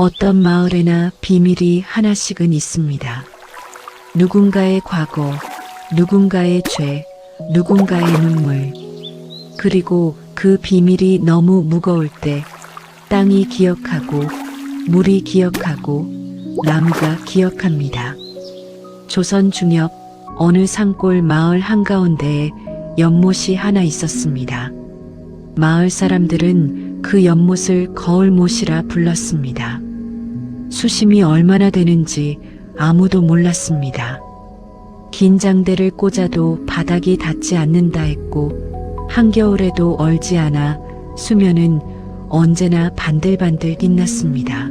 어떤 마을에나 비밀이 하나씩은 있습니다. 누군가의 과거, 누군가의 죄, 누군가의 눈물. 그리고 그 비밀이 너무 무거울 때 땅이 기억하고, 물이 기억하고, 나무가 기억합니다. 조선 중엽 어느 산골 마을 한가운데에 연못이 하나 있었습니다. 마을 사람들은 그 연못을 거울못이라 불렀습니다. 수심이 얼마나 되는지 아무도 몰랐습니다. 긴 장대를 꽂아도 바닥이 닿지 않는다 했고, 한겨울에도 얼지 않아 수면은 언제나 반들반들 빛났습니다.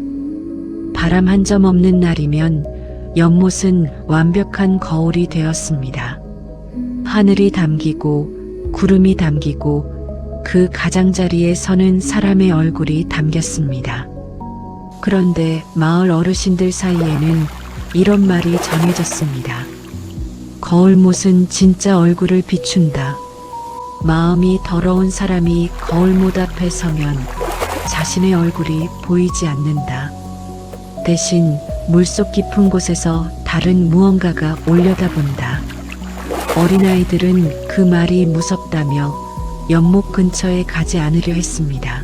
바람 한 점 없는 날이면 연못은 완벽한 거울이 되었습니다. 하늘이 담기고 구름이 담기고 그 가장자리에 서는 사람의 얼굴이 담겼습니다. 그런데 마을 어르신들 사이에는 이런 말이 전해졌습니다. 거울못은 진짜 얼굴을 비춘다. 마음이 더러운 사람이 거울못 앞에 서면 자신의 얼굴이 보이지 않는다. 대신 물속 깊은 곳에서 다른 무언가가 올려다본다. 어린아이들은 그 말이 무섭다며 연못 근처에 가지 않으려 했습니다.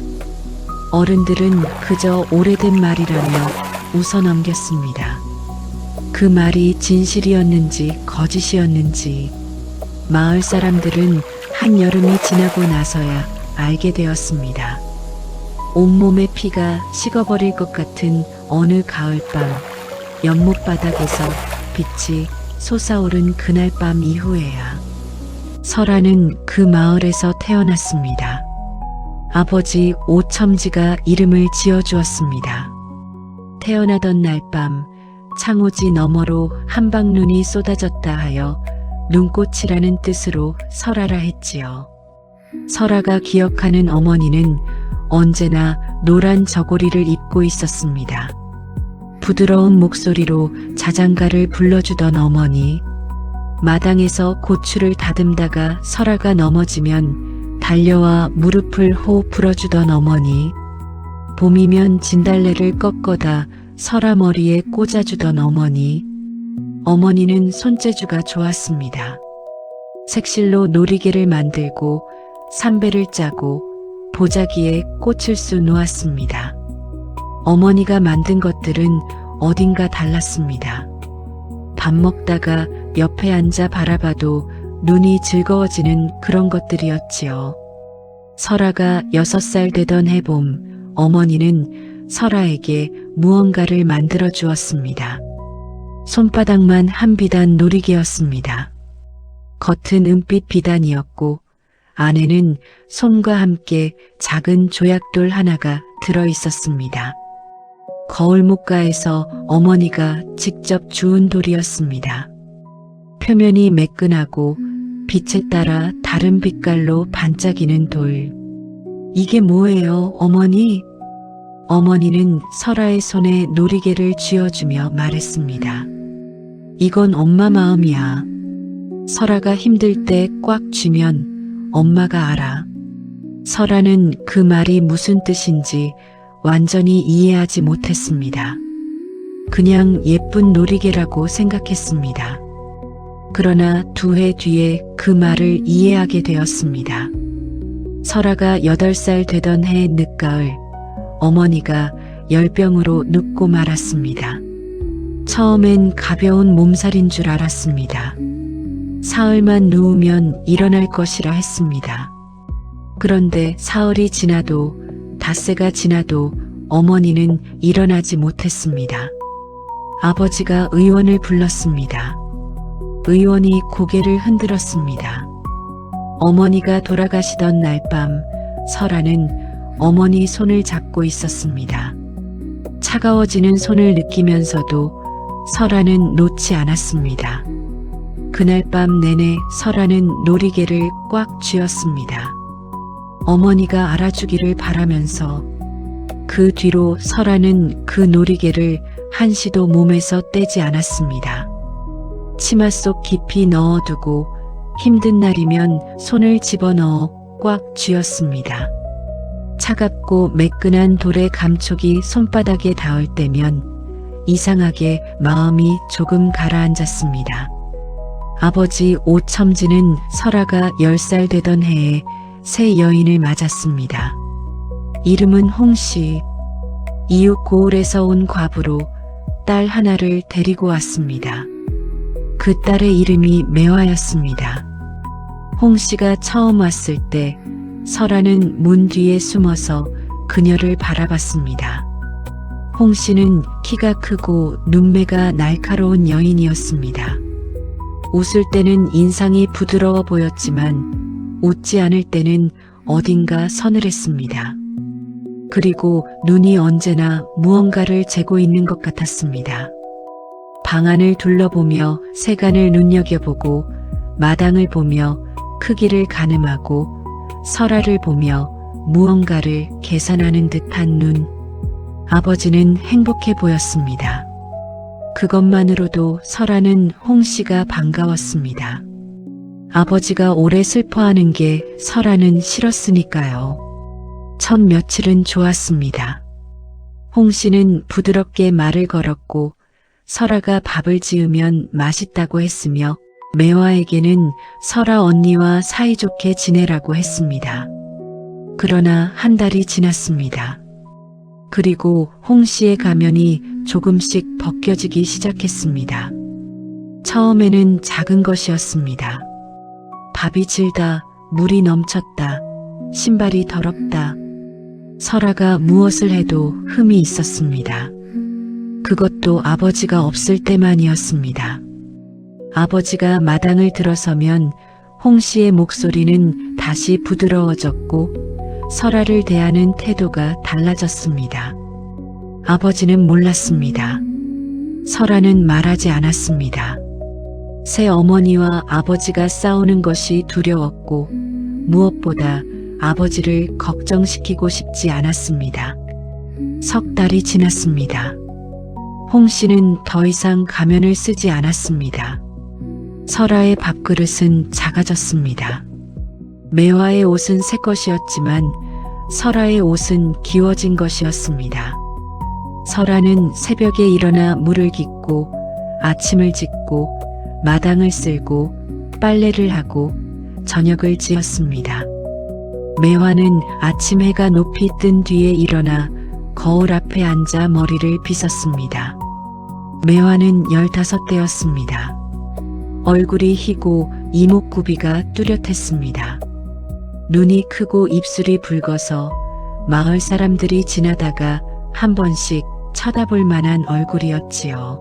어른들은 그저 오래된 말이라며 웃어 넘겼습니다. 그 말이 진실이었는지 거짓이었는지 마을 사람들은 한여름이 지나고 나서야 알게 되었습니다. 온몸의 피가 식어버릴 것 같은 어느 가을밤, 연못 바닥에서 빛이 솟아오른 그날 밤 이후에야 설아는 그 마을에서 태어났습니다. 아버지 오첨지가 이름을 지어주었습니다. 태어나던 날 밤 창호지 너머로 한방눈이 쏟아졌다 하여 눈꽃이라는 뜻으로 설아라 했지요. 설아가 기억하는 어머니는 언제나 노란 저고리를 입고 있었습니다. 부드러운 목소리로 자장가를 불러주던 어머니, 마당에서 고추를 다듬다가 설아가 넘어지면 달려와 무릎을 호 불어주던 어머니, 봄이면 진달래를 꺾어다 설아 머리에 꽂아주던 어머니. 어머니는 손재주가 좋았습니다. 색실로 놀이개를 만들고 삼배를 짜고 보자기에 꽃을 쑤 놓았습니다. 어머니가 만든 것들은 어딘가 달랐습니다. 밥 먹다가 옆에 앉아 바라봐도 눈이 즐거워지는 그런 것들이었지요. 설아가 6살 되던 해봄, 어머니는 설아에게 무언가를 만들어 주었습니다. 손바닥만 한 비단 놀이개였습니다. 겉은 은빛 비단이었고 안에는 솜과 함께 작은 조약돌 하나가 들어 있었습니다. 거울목가에서 어머니가 직접 주운 돌이었습니다. 표면이 매끈하고 빛에 따라 다른 빛깔로 반짝이는 돌. 이게 뭐예요, 어머니? 어머니는 설아의 손에 놀이개를 쥐어주며 말했습니다. 이건 엄마 마음이야. 설아가 힘들 때 꽉 쥐면 엄마가 알아. 설아는 그 말이 무슨 뜻인지 완전히 이해하지 못했습니다. 그냥 예쁜 놀이개라고 생각했습니다. 그러나 2해 뒤에 그 말을 이해하게 되었습니다. 설아가 8살 되던 해 늦가을, 어머니가 열병으로 눕고 말았습니다. 처음엔 가벼운 몸살인 줄 알았습니다. 사흘만 누우면 일어날 것이라 했습니다. 그런데 사흘이 지나도 닷새가 지나도 어머니는 일어나지 못했습니다. 아버지가 의원을 불렀습니다. 의원이 고개를 흔들었습니다. 어머니가 돌아가시던 날 밤 설아는 어머니 손을 잡고 있었습니다. 차가워지는 손을 느끼면서도 설아는 놓지 않았습니다. 그날 밤 내내 설아는 놀이개를 꽉 쥐었습니다. 어머니가 알아주기를 바라면서 그 뒤로 설아는 그 놀이개를 한시도 몸에서 떼지 않았습니다. 치마 속 깊이 넣어두고 힘든 날이면 손을 집어넣어 꽉 쥐었습니다. 차갑고 매끈한 돌의 감촉이 손바닥에 닿을 때면 이상하게 마음이 조금 가라앉았습니다. 아버지 오첨지는 설아가 10살 되던 해에 새 여인을 맞았습니다. 이름은 홍씨. 이웃 고을에서 온 과부로 딸 하나를 데리고 왔습니다. 그 딸의 이름이 매화였습니다. 홍씨가 처음 왔을 때 설아는 문 뒤에 숨어서 그녀를 바라봤습니다. 홍씨는 키가 크고 눈매가 날카로운 여인이었습니다. 웃을 때는 인상이 부드러워 보였지만 웃지 않을 때는 어딘가 서늘했습니다. 그리고 눈이 언제나 무언가를 재고 있는 것 같았습니다. 방 안을 둘러보며 세간을 눈여겨보고 마당을 보며 크기를 가늠하고 설아를 보며 무언가를 계산하는 듯한 눈. 아버지는 행복해 보였습니다. 그것만으로도 설아는 홍씨가 반가웠습니다. 아버지가 오래 슬퍼하는 게 설아는 싫었으니까요. 첫 며칠은 좋았습니다. 홍씨는 부드럽게 말을 걸었고 설아가 밥을 지으면 맛있다고 했으며 매화에게는 설아 언니와 사이좋게 지내라고 했습니다. 그러나 한 달이 지났습니다. 그리고 홍씨의 가면이 조금씩 벗겨지기 시작했습니다. 처음에는 작은 것이었습니다. 밥이 질다, 물이 넘쳤다, 신발이 더럽다. 설아가 무엇을 해도 흠이 있었습니다. 그것도 아버지가 없을 때만이었습니다. 아버지가 마당을 들어서면 홍씨의 목소리는 다시 부드러워졌고 설아를 대하는 태도가 달라졌습니다. 아버지는 몰랐습니다. 설아는 말하지 않았습니다. 새 어머니와 아버지가 싸우는 것이 두려웠고 무엇보다 아버지를 걱정시키고 싶지 않았습니다. 석 달이 지났습니다. 홍씨는 더 이상 가면을 쓰지 않았습니다. 설아의 밥그릇은 작아졌습니다. 매화의 옷은 새 것이었지만 설아의 옷은 기워진 것이었습니다. 설아는 새벽에 일어나 물을 깃고 아침을 짓고 마당을 쓸고 빨래를 하고 저녁을 지었습니다. 매화는 아침 해가 높이 뜬 뒤에 일어나 거울 앞에 앉아 머리를 빗었습니다. 매화는 15대였습니다. 얼굴이 희고 이목구비가 뚜렷했습니다. 눈이 크고 입술이 붉어서 마을 사람들이 지나다가 한 번씩 쳐다볼 만한 얼굴이었지요.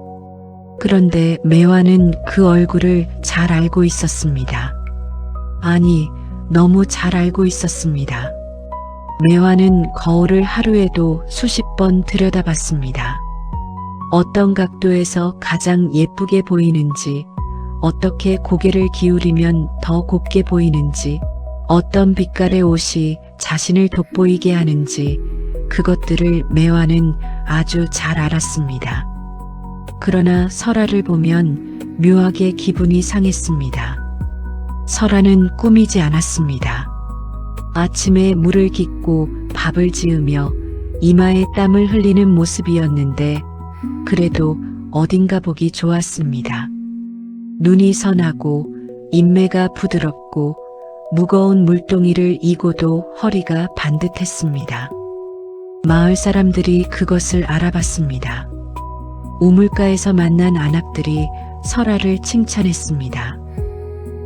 그런데 매화는 그 얼굴을 잘 알고 있었습니다. 아니, 너무 잘 알고 있었습니다. 매화는 거울을 하루에도 수십 번 들여다봤습니다. 어떤 각도에서 가장 예쁘게 보이는지, 어떻게 고개를 기울이면 더 곱게 보이는지, 어떤 빛깔의 옷이 자신을 돋보이게 하는지 그것들을 매화는 아주 잘 알았습니다. 그러나 설아를 보면 묘하게 기분이 상했습니다. 설아는 꾸미지 않았습니다. 아침에 물을 깃고 밥을 지으며 이마에 땀을 흘리는 모습이었는데 그래도 어딘가 보기 좋았습니다. 눈이 선하고 인매가 부드럽고 무거운 물동이를 이고도 허리가 반듯했습니다. 마을 사람들이 그것을 알아봤습니다. 우물가에서 만난 안악들이 설아를 칭찬했습니다.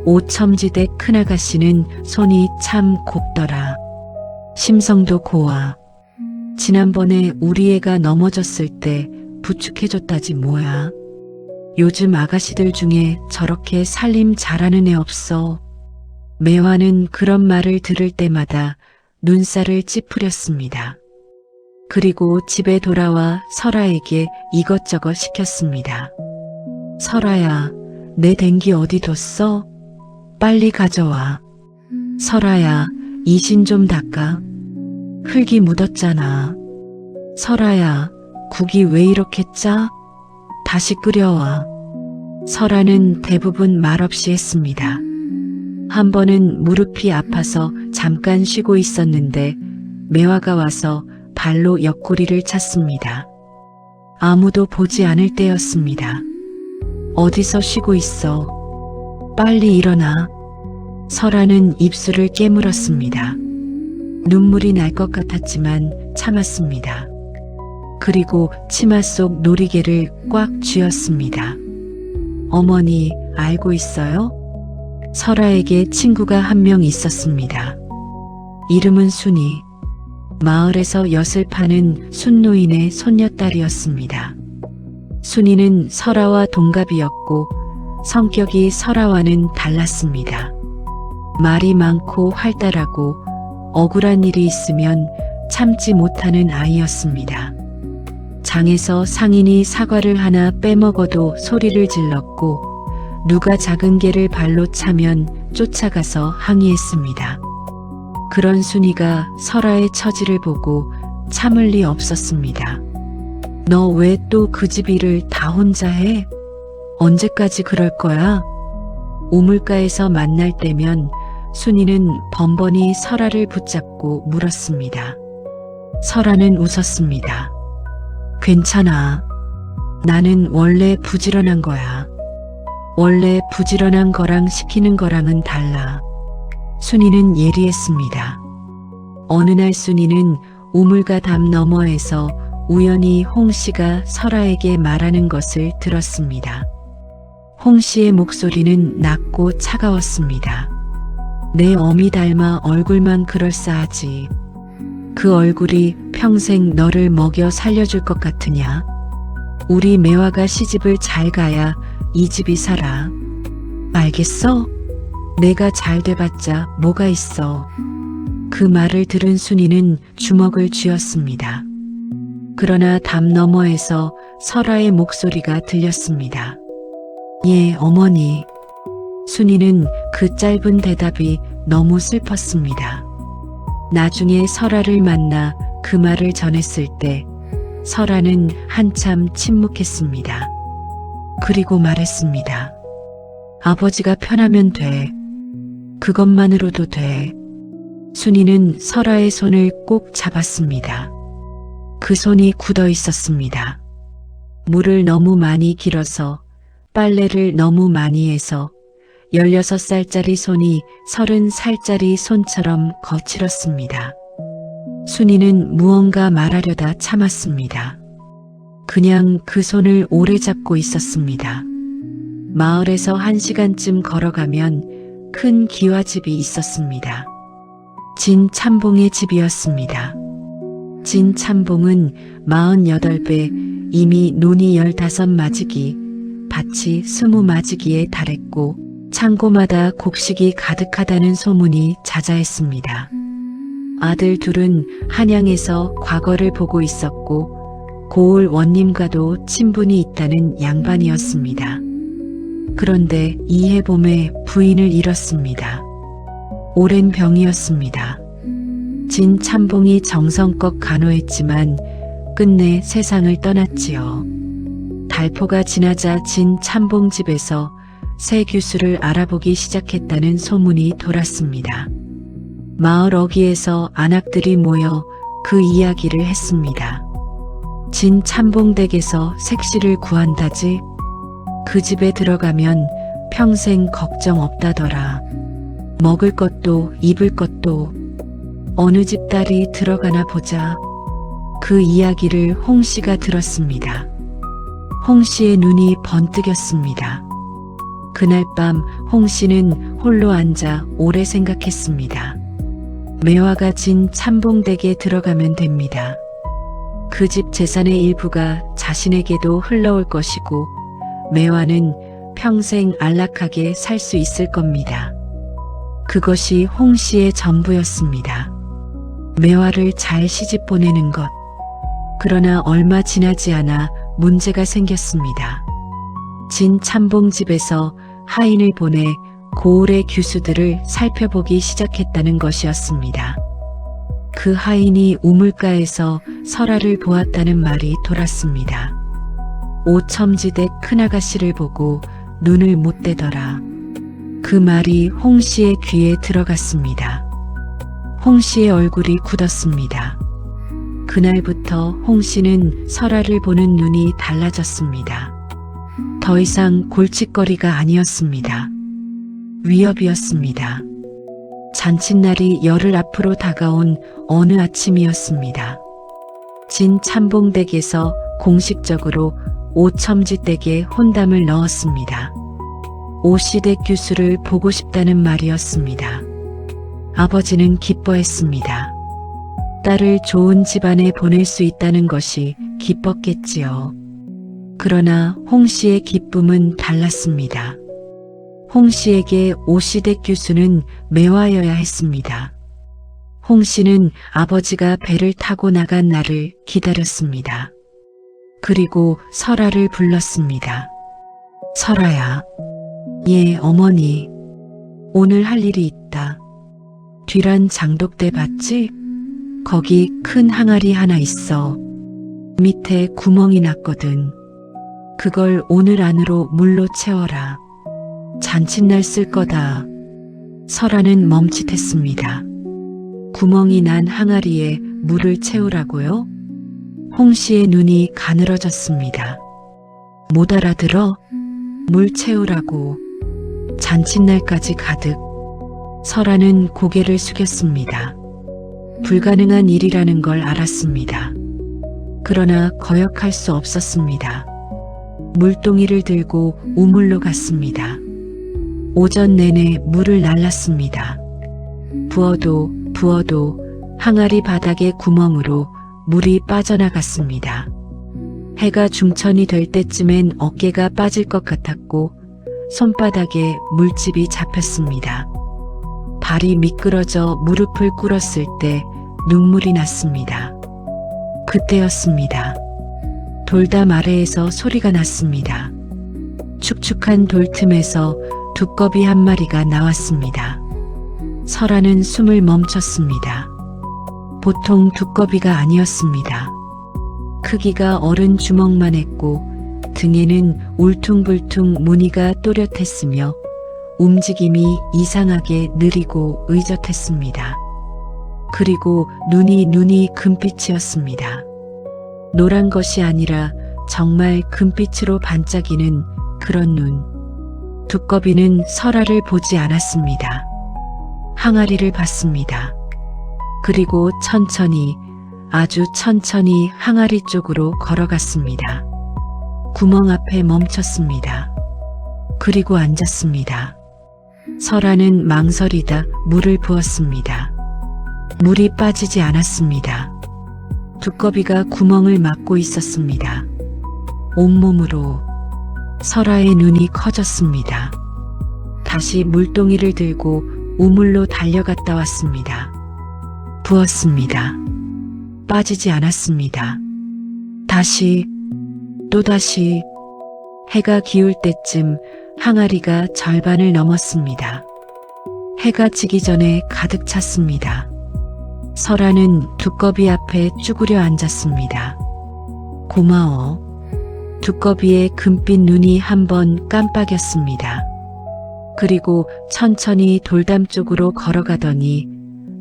오첨지대 큰아가씨는 손이 참 곱더라. 심성도 고와. 지난번에 우리 애가 넘어졌을 때 부축해줬다지 뭐야. 요즘 아가씨들 중에 저렇게 살림 잘하는 애 없어. 매화는 그런 말을 들을 때마다 눈살을 찌푸렸습니다. 그리고 집에 돌아와 설아에게 이것저것 시켰습니다. 설아야, 내 댕기 어디 뒀어? 빨리 가져와. 설아야, 이신 좀 닦아. 흙이 묻었잖아. 설아야, 국이 왜 이렇게 짜? 다시 끓여와. 설아는 대부분 말없이 했습니다. 한 번은 무릎이 아파서 잠깐 쉬고 있었는데 매화가 와서 발로 옆구리를 찼습니다. 아무도 보지 않을 때였습니다. 어디서 쉬고 있어? 빨리 일어나. 설아는 입술을 깨물었습니다. 눈물이 날 것 같았지만 참았습니다. 그리고 치마 속 놀이개를 꽉 쥐었습니다. 어머니, 알고 있어요? 설아에게 친구가 한 명 있었습니다. 이름은 순이. 마을에서 엿을 파는 순노인의 손녀딸이었습니다. 순이는 설아와 동갑이었고 성격이 설아와는 달랐습니다. 말이 많고 활달하고 억울한 일이 있으면 참지 못하는 아이였습니다. 장에서 상인이 사과를 하나 빼먹어도 소리를 질렀고 누가 작은 개를 발로 차면 쫓아가서 항의했습니다. 그런 순이가 설아의 처지를 보고 참을 리 없었습니다. 너 왜 또 그 집 일을 다 혼자 해? 언제까지 그럴 거야? 우물가에서 만날 때면 순이는 번번이 설아를 붙잡고 물었습니다. 설아는 웃었습니다. 괜찮아. 나는 원래 부지런한 거야. 원래 부지런한 거랑 시키는 거랑은 달라. 순이는 예리했습니다. 어느 날 순이는 우물가 담 너머에서 우연히 홍씨가 설아에게 말하는 것을 들었습니다. 홍씨의 목소리는 낮고 차가웠습니다. 내 어미 닮아 얼굴만 그럴싸하지. 그 얼굴이 평생 너를 먹여 살려줄 것 같으냐? 우리 매화가 시집을 잘 가야 이 집이 살아. 알겠어? 내가 잘 돼봤자 뭐가 있어. 그 말을 들은 순이는 주먹을 쥐었습니다. 그러나 담 너머에서 설아의 목소리가 들렸습니다. 예, 어머니. 순이는 그 짧은 대답이 너무 슬펐습니다. 나중에 설아를 만나 그 말을 전했을 때 설아는 한참 침묵했습니다. 그리고 말했습니다. 아버지가 편하면 돼. 그것만으로도 돼. 순이는 설아의 손을 꼭 잡았습니다. 그 손이 굳어 있었습니다. 물을 너무 많이 길어서 빨래를 너무 많이 해서 16살짜리 손이 30살짜리 손처럼 거칠었습니다. 순이는 무언가 말하려다 참았습니다. 그냥 그 손을 오래 잡고 있었습니다. 마을에서 1시간쯤 걸어가면 큰 기와집이 있었습니다. 진참봉의 집이었습니다. 진참봉은 48배, 이미 논이 15마지기, 밭이 20마지기에 달했고 창고마다 곡식이 가득하다는 소문이 자자했습니다. 아들 둘은 한양에서 과거를 보고 있었고 고을 원님과도 친분이 있다는 양반이었습니다. 그런데 이해 봄에 부인을 잃었습니다. 오랜 병이었습니다. 진참봉이 정성껏 간호했지만 끝내 세상을 떠났지요. 달포가 지나자 진참봉 집에서 새 규수를 알아보기 시작했다는 소문이 돌았습니다. 마을 어귀에서 안악들이 모여 그 이야기를 했습니다. 진참봉 댁에서 색시를 구한다지. 그 집에 들어가면 평생 걱정 없다더라. 먹을 것도 입을 것도. 어느 집 딸이 들어가나 보자. 그 이야기를 홍씨가 들었습니다. 홍씨의 눈이 번뜩였습니다. 그날 밤 홍씨는 홀로 앉아 오래 생각했습니다. 매화가 진참봉댁에 들어가면 됩니다. 그 집 재산의 일부가 자신에게도 흘러올 것이고 매화는 평생 안락하게 살 수 있을 겁니다. 그것이 홍씨의 전부였습니다. 매화를 잘 시집 보내는 것. 그러나 얼마 지나지 않아 문제가 생겼습니다. 진참봉 집에서 하인을 보내 고을의 규수들을 살펴보기 시작했다는 것이었습니다. 그 하인이 우물가에서 설아를 보았다는 말이 돌았습니다. 오첨지대 큰아가씨를 보고 눈을 못 떼더라. 그 말이 홍씨의 귀에 들어갔습니다. 홍 씨의 얼굴이 굳었습니다. 그날부터 홍 씨는 설아를 보는 눈이 달라졌습니다. 더 이상 골칫거리가 아니었습니다. 위협이었습니다. 잔칫날이 열흘 앞으로 다가온 어느 아침이었습니다. 진 참봉댁에서 공식적으로 오첨지댁에 혼담을 넣었습니다. 오시댁 교수를 보고 싶다는 말이었습니다. 아버지는 기뻐했습니다. 딸을 좋은 집안에 보낼 수 있다는 것이 기뻤겠지요. 그러나 홍 씨의 기쁨은 달랐습니다. 홍 씨에게 오시댁 교수는 매화여야 했습니다. 홍 씨는 아버지가 배를 타고 나간 날을 기다렸습니다. 그리고 설아를 불렀습니다. 설아야. 예, 어머니. 오늘 할 일이 있다. 뒤란 장독대 봤지? 거기 큰 항아리 하나 있어. 밑에 구멍이 났거든. 그걸 오늘 안으로 물로 채워라. 잔칫날 쓸 거다. 설아는 멈칫했습니다. 구멍이 난 항아리에 물을 채우라고요? 홍 씨의 눈이 가늘어졌습니다. 못 알아들어? 물 채우라고. 잔칫날까지 가득. 설아는 고개를 숙였습니다. 불가능한 일이라는 걸 알았습니다. 그러나 거역할 수 없었습니다. 물동이를 들고 우물로 갔습니다. 오전 내내 물을 날랐습니다. 부어도 항아리 바닥의 구멍으로 물이 빠져나갔습니다. 해가 중천이 될 때쯤엔 어깨가 빠질 것 같았고 손바닥에 물집이 잡혔습니다. 발이 미끄러져 무릎을 꿇었을 때 눈물이 났습니다. 그때였습니다. 돌담 아래에서 소리가 났습니다. 축축한 돌 틈에서 두꺼비 한 마리가 나왔습니다. 설아는 숨을 멈췄습니다. 보통 두꺼비가 아니었습니다. 크기가 어른 주먹만 했고 등에는 울퉁불퉁 무늬가 또렷했으며 움직임이 이상하게 느리고 의젓했습니다. 그리고 눈이 금빛이었습니다. 노란 것이 아니라 정말 금빛으로 반짝이는 그런 눈. 두꺼비는 설아를 보지 않았습니다. 항아리를 봤습니다. 그리고 천천히, 아주 천천히 항아리 쪽으로 걸어갔습니다. 구멍 앞에 멈췄습니다. 그리고 앉았습니다. 설아는 망설이다 물을 부었습니다. 물이 빠지지 않았습니다. 두꺼비가 구멍을 막고 있었습니다. 온몸으로. 설아의 눈이 커졌습니다. 다시 물동이를 들고 우물로 달려갔다 왔습니다. 부었습니다. 빠지지 않았습니다. 다시, 또다시. 해가 기울 때쯤 항아리가 절반을 넘었습니다. 해가 지기 전에 가득 찼습니다. 설아는 두꺼비 앞에 쭈그려 앉았습니다. 고마워. 두꺼비의 금빛 눈이 한번 깜빡였습니다. 그리고 천천히 돌담 쪽으로 걸어가더니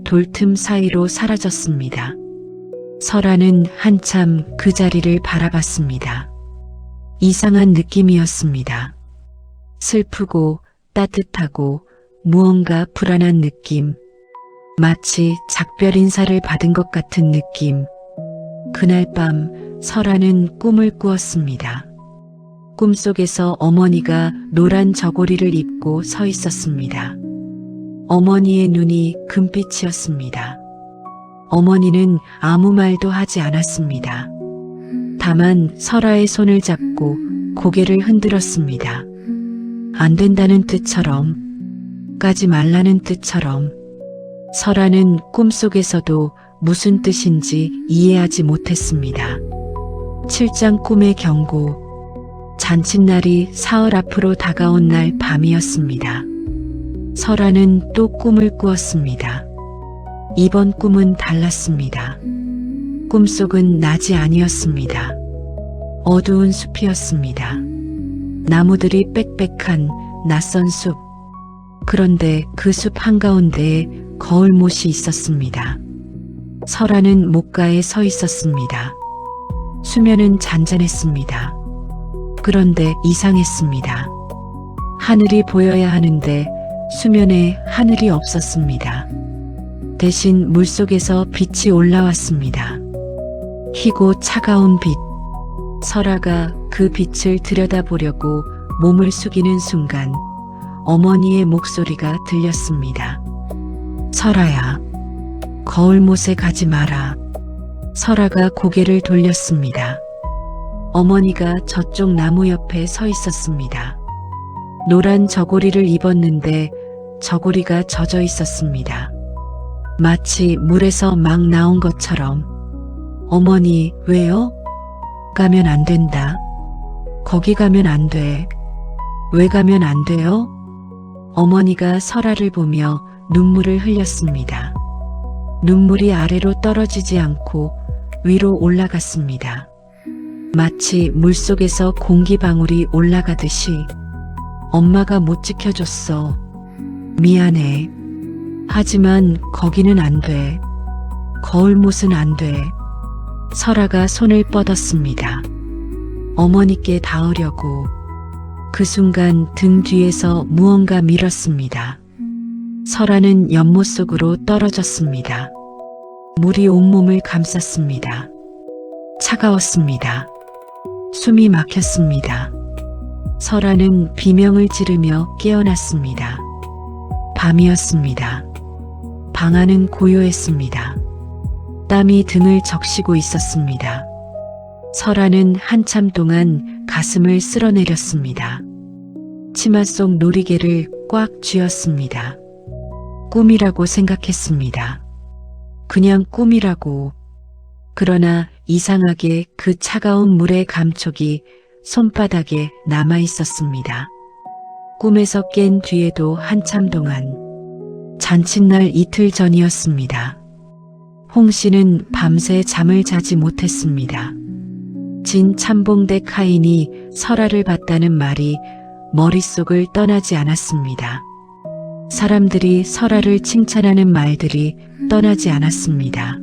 돌틈 사이로 사라졌습니다. 설아는 한참 그 자리를 바라봤습니다. 이상한 느낌이었습니다. 슬프고 따뜻하고 무언가 불안한 느낌. 마치 작별 인사를 받은 것 같은 느낌. 그날 밤 설아는 꿈을 꾸었습니다. 꿈속에서 어머니가 노란 저고리를 입고 서 있었습니다. 어머니의 눈이 금빛이었습니다. 어머니는 아무 말도 하지 않았습니다. 다만 설아의 손을 잡고 고개를 흔들었습니다. 안 된다는 뜻처럼, 가지 말라는 뜻처럼. 설아는 꿈속에서도 무슨 뜻인지 이해하지 못했습니다. 7장 꿈의 경고. 잔칫날이 사흘 앞으로 다가온 날 밤이었습니다. 설아는 또 꿈을 꾸었습니다. 이번 꿈은 달랐습니다. 꿈속은 낮이 아니었습니다. 어두운 숲이었습니다. 나무들이 빽빽한 낯선 숲. 그런데 그 숲 한가운데에 거울못이 있었습니다. 설아는 목가에 서 있었습니다. 수면은 잔잔했습니다. 그런데 이상했습니다. 하늘이 보여야 하는데 수면에 하늘이 없었습니다. 대신 물속에서 빛이 올라왔습니다. 희고 차가운 빛. 설아가 그 빛을 들여다보려고 몸을 숙이는 순간 어머니의 목소리가 들렸습니다. 설아야, 거울못에 가지 마라. 설아가 고개를 돌렸습니다. 어머니가 저쪽 나무 옆에 서 있었습니다. 노란 저고리를 입었는데 저고리가 젖어 있었습니다. 마치 물에서 막 나온 것처럼. 어머니, 왜요? 가면 안 된다. 거기 가면 안 돼. 왜 가면 안 돼요? 어머니가 설아를 보며 눈물을 흘렸습니다. 눈물이 아래로 떨어지지 않고 위로 올라갔습니다. 마치 물속에서 공기방울이 올라가듯이. 엄마가 못 지켜줬어. 미안해. 하지만 거기는 안 돼. 거울못은 안 돼. 설아가 손을 뻗었습니다. 어머니께 닿으려고. 그 순간 등 뒤에서 무언가 밀었습니다. 설아는 연못 속으로 떨어졌습니다. 물이 온몸을 감쌌습니다. 차가웠습니다. 숨이 막혔습니다. 설아는 비명을 지르며 깨어났습니다. 밤이었습니다. 방 안은 고요했습니다. 땀이 등을 적시고 있었습니다. 설아는 한참 동안 가슴을 쓸어내렸습니다. 치마 속 놀이개를 꽉 쥐었습니다. 꿈이라고 생각했습니다. 그냥 꿈이라고. 그러나 이상하게 그 차가운 물의 감촉이 손바닥에 남아 있었습니다. 꿈에서 깬 뒤에도 한참 동안. 잔칫날 이틀 전이었습니다. 홍 씨는 밤새 잠을 자지 못했습니다. 진 참봉대 카인이 설아를 봤다는 말이 머릿속을 떠나지 않았습니다. 사람들이 설아를 칭찬하는 말들이 떠나지 않았습니다.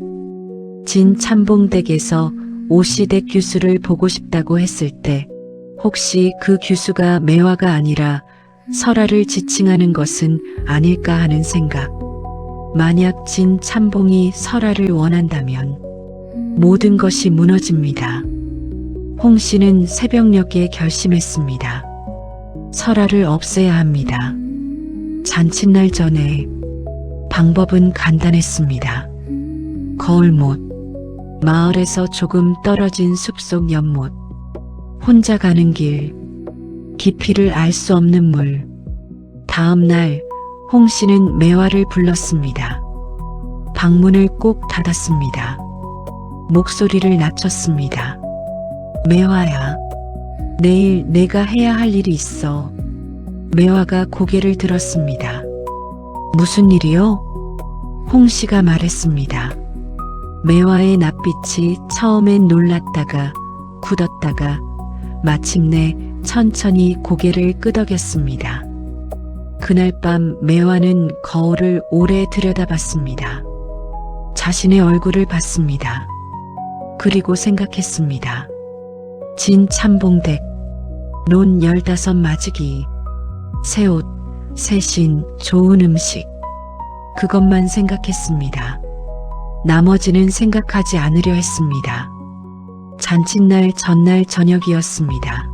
진 참봉댁에서 오시댁 교수를 보고 싶다고 했을 때 혹시 그 교수가 매화가 아니라 설아를 지칭하는 것은 아닐까 하는 생각. 만약 진 참봉이 설아를 원한다면 모든 것이 무너집니다. 홍 씨는 새벽녘에 결심했습니다. 설아를 없애야 합니다. 잔칫날 전에. 방법은 간단했습니다. 거울못. 마을에서 조금 떨어진 숲속 연못. 혼자 가는 길. 깊이를 알 수 없는 물. 다음 날 홍 씨는 매화를 불렀습니다. 방문을 꼭 닫았습니다. 목소리를 낮췄습니다. 매화야, 내일 내가 해야 할 일이 있어. 매화가 고개를 들었습니다. 무슨 일이요? 홍 씨가 말했습니다. 매화의 낯빛이 처음엔 놀랐다가 굳었다가 마침내 천천히 고개를 끄덕였습니다. 그날 밤 매화는 거울을 오래 들여다봤습니다. 자신의 얼굴을 봤습니다. 그리고 생각했습니다. 진 참봉댁, 논 15 맞이기, 새 옷, 새 신, 좋은 음식. 그것만 생각했습니다. 나머지는 생각하지 않으려 했습니다. 잔칫날 전날 저녁이었습니다.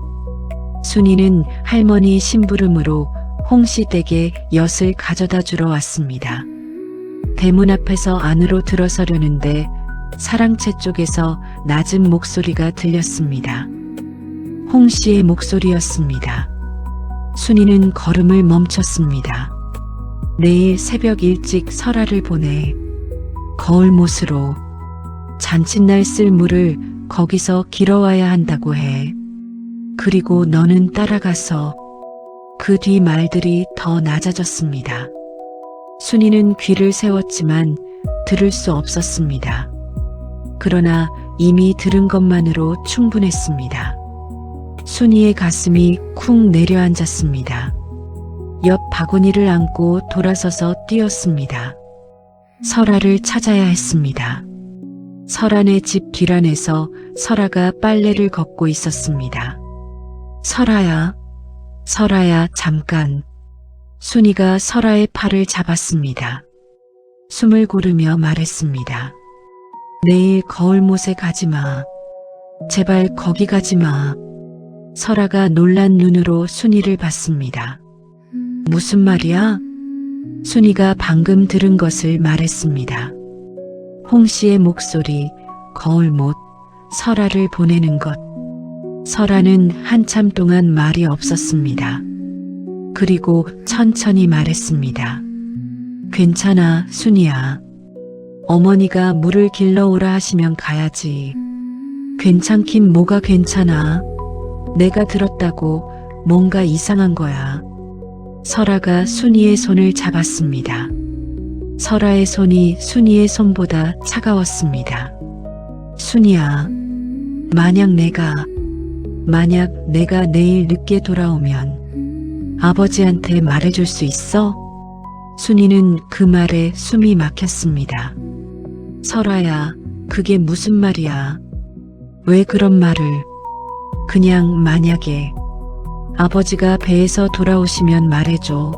순이는 할머니 심부름으로 홍씨 댁에 엿을 가져다 주러 왔습니다. 대문 앞에서 안으로 들어서려는데 사랑채 쪽에서 낮은 목소리가 들렸습니다. 홍씨의 목소리였습니다. 순이는 걸음을 멈췄습니다. 내일 새벽 일찍 설아를 보내. 거울못으로. 잔칫날 쓸 물을 거기서 길어와야 한다고 해. 그리고 너는 따라가서. 그 뒤 말들이 더 낮아졌습니다. 순이는 귀를 세웠지만 들을 수 없었습니다. 그러나 이미 들은 것만으로 충분했습니다. 순이의 가슴이 쿵 내려앉았습니다. 옆 바구니를 안고 돌아서서 뛰었습니다. 설아를 찾아야 했습니다. 설아네 집 뒤란에서 설아가 빨래를 걷고 있었습니다. 설아야, 설아야, 잠깐. 순이가 설아의 팔을 잡았습니다. 숨을 고르며 말했습니다. 내일 거울못에 가지 마. 제발 거기 가지 마. 설아가 놀란 눈으로 순이를 봤습니다. 무슨 말이야? 순이가 방금 들은 것을 말했습니다. 홍 씨의 목소리, 거울못, 설아를 보내는 것. 설아는 한참 동안 말이 없었습니다. 그리고 천천히 말했습니다. 괜찮아, 순이야. 어머니가 물을 길러오라 하시면 가야지. 괜찮긴 뭐가 괜찮아. 내가 들었다고 뭔가 이상한 거야. 설아가 순이의 손을 잡았습니다. 설아의 손이 순이의 손보다 차가웠습니다. 순이야, 만약 내가 내일 늦게 돌아오면 아버지한테 말해줄 수 있어? 순이는 그 말에 숨이 막혔습니다. 설아야, 그게 무슨 말이야? 왜 그런 말을? 그냥 만약에 아버지가 배에서 돌아오시면 말해줘.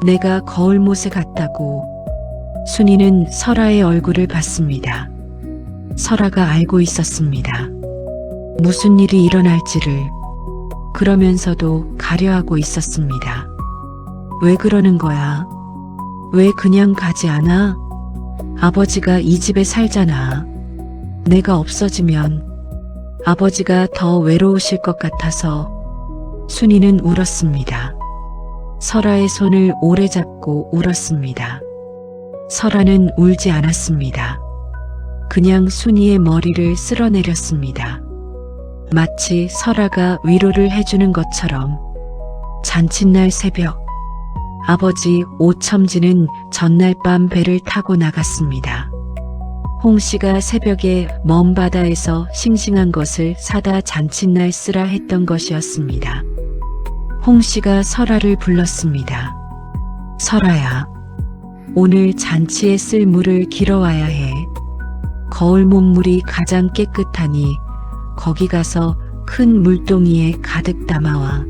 내가 거울못에 갔다고. 순이는 설아의 얼굴을 봤습니다. 설아가 알고 있었습니다. 무슨 일이 일어날지를. 그러면서도 가려하고 있었습니다. 왜 그러는 거야? 왜 그냥 가지 않아? 아버지가 이 집에 살잖아. 내가 없어지면 아버지가 더 외로우실 것 같아서. 순이는 울었습니다. 설아의 손을 오래 잡고 울었습니다. 설아는 울지 않았습니다. 그냥 순이의 머리를 쓸어내렸습니다. 마치 설아가 위로를 해주는 것처럼. 잔칫날 새벽, 아버지 오첨지는 전날 밤 배를 타고 나갔습니다. 홍 씨가 새벽에 먼 바다에서 싱싱한 것을 사다 잔칫날 쓰라 했던 것이었습니다. 홍 씨가 설아를 불렀습니다. 설아야, 오늘 잔치에 쓸 물을 길어와야 해. 거울못 물이 가장 깨끗하니 거기 가서 큰 물동이에 가득 담아와.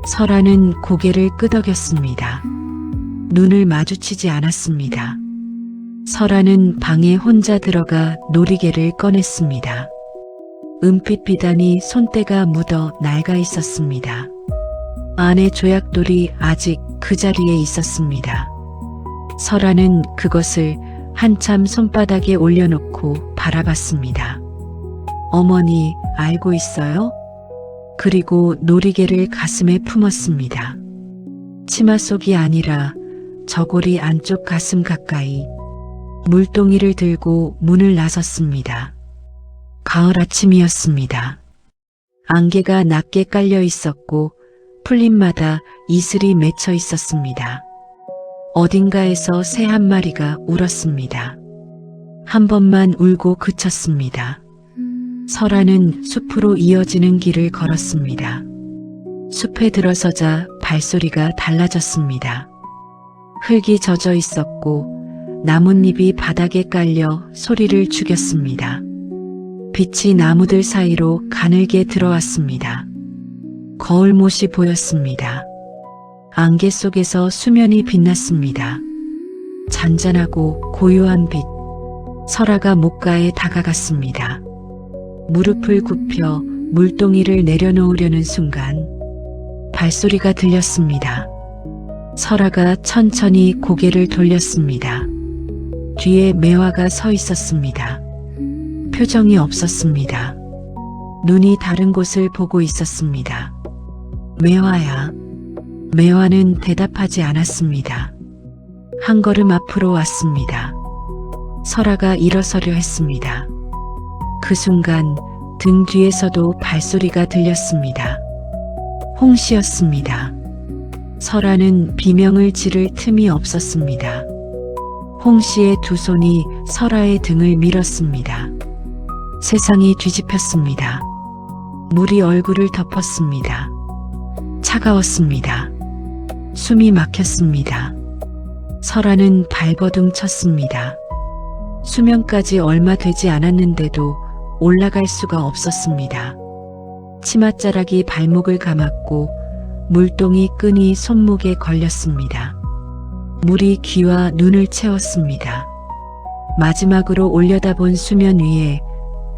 설아는 고개를 끄덕였습니다. 눈을 마주치지 않았습니다. 설아는 방에 혼자 들어가 놀이개를 꺼냈습니다. 은빛 비단이 손때가 묻어 낡아 있었습니다. 안에 조약돌이 아직 그 자리에 있었습니다. 설아는 그것을 한참 손바닥에 올려놓고 바라봤습니다. 어머니, 알고 있어요? 그리고 놀이개를 가슴에 품었습니다. 치마 속이 아니라 저고리 안쪽 가슴 가까이. 물동이를 들고 문을 나섰습니다. 가을 아침이었습니다. 안개가 낮게 깔려 있었고 풀잎마다 이슬이 맺혀 있었습니다. 어딘가에서 새 한 마리가 울었습니다. 한 번만 울고 그쳤습니다. 설아는 숲으로 이어지는 길을 걸었습니다. 숲에 들어서자 발소리가 달라졌습니다. 흙이 젖어 있었고 나뭇잎이 바닥에 깔려 소리를 죽였습니다. 빛이 나무들 사이로 가늘게 들어왔습니다. 거울못이 보였습니다. 안개 속에서 수면이 빛났습니다. 잔잔하고 고요한 빛. 설아가 목가에 다가갔습니다. 무릎을 굽혀 물동이를 내려놓으려는 순간 발소리가 들렸습니다. 설아가 천천히 고개를 돌렸습니다. 뒤에 매화가 서 있었습니다. 표정이 없었습니다. 눈이 다른 곳을 보고 있었습니다. 매화야. 매화는 대답하지 않았습니다. 한 걸음 앞으로 왔습니다. 설아가 일어서려 했습니다. 그 순간 등 뒤에서도 발소리가 들렸습니다. 홍 씨였습니다. 설아는 비명을 지를 틈이 없었습니다. 홍 씨의 두 손이 설아의 등을 밀었습니다. 세상이 뒤집혔습니다. 물이 얼굴을 덮었습니다. 차가웠습니다. 숨이 막혔습니다. 설아는 발버둥 쳤습니다. 수면까지 얼마 되지 않았는데도 올라갈 수가 없었습니다. 치맛자락이 발목을 감았고 물동이 끈이 손목에 걸렸습니다. 물이 귀와 눈을 채웠습니다. 마지막으로 올려다본 수면 위에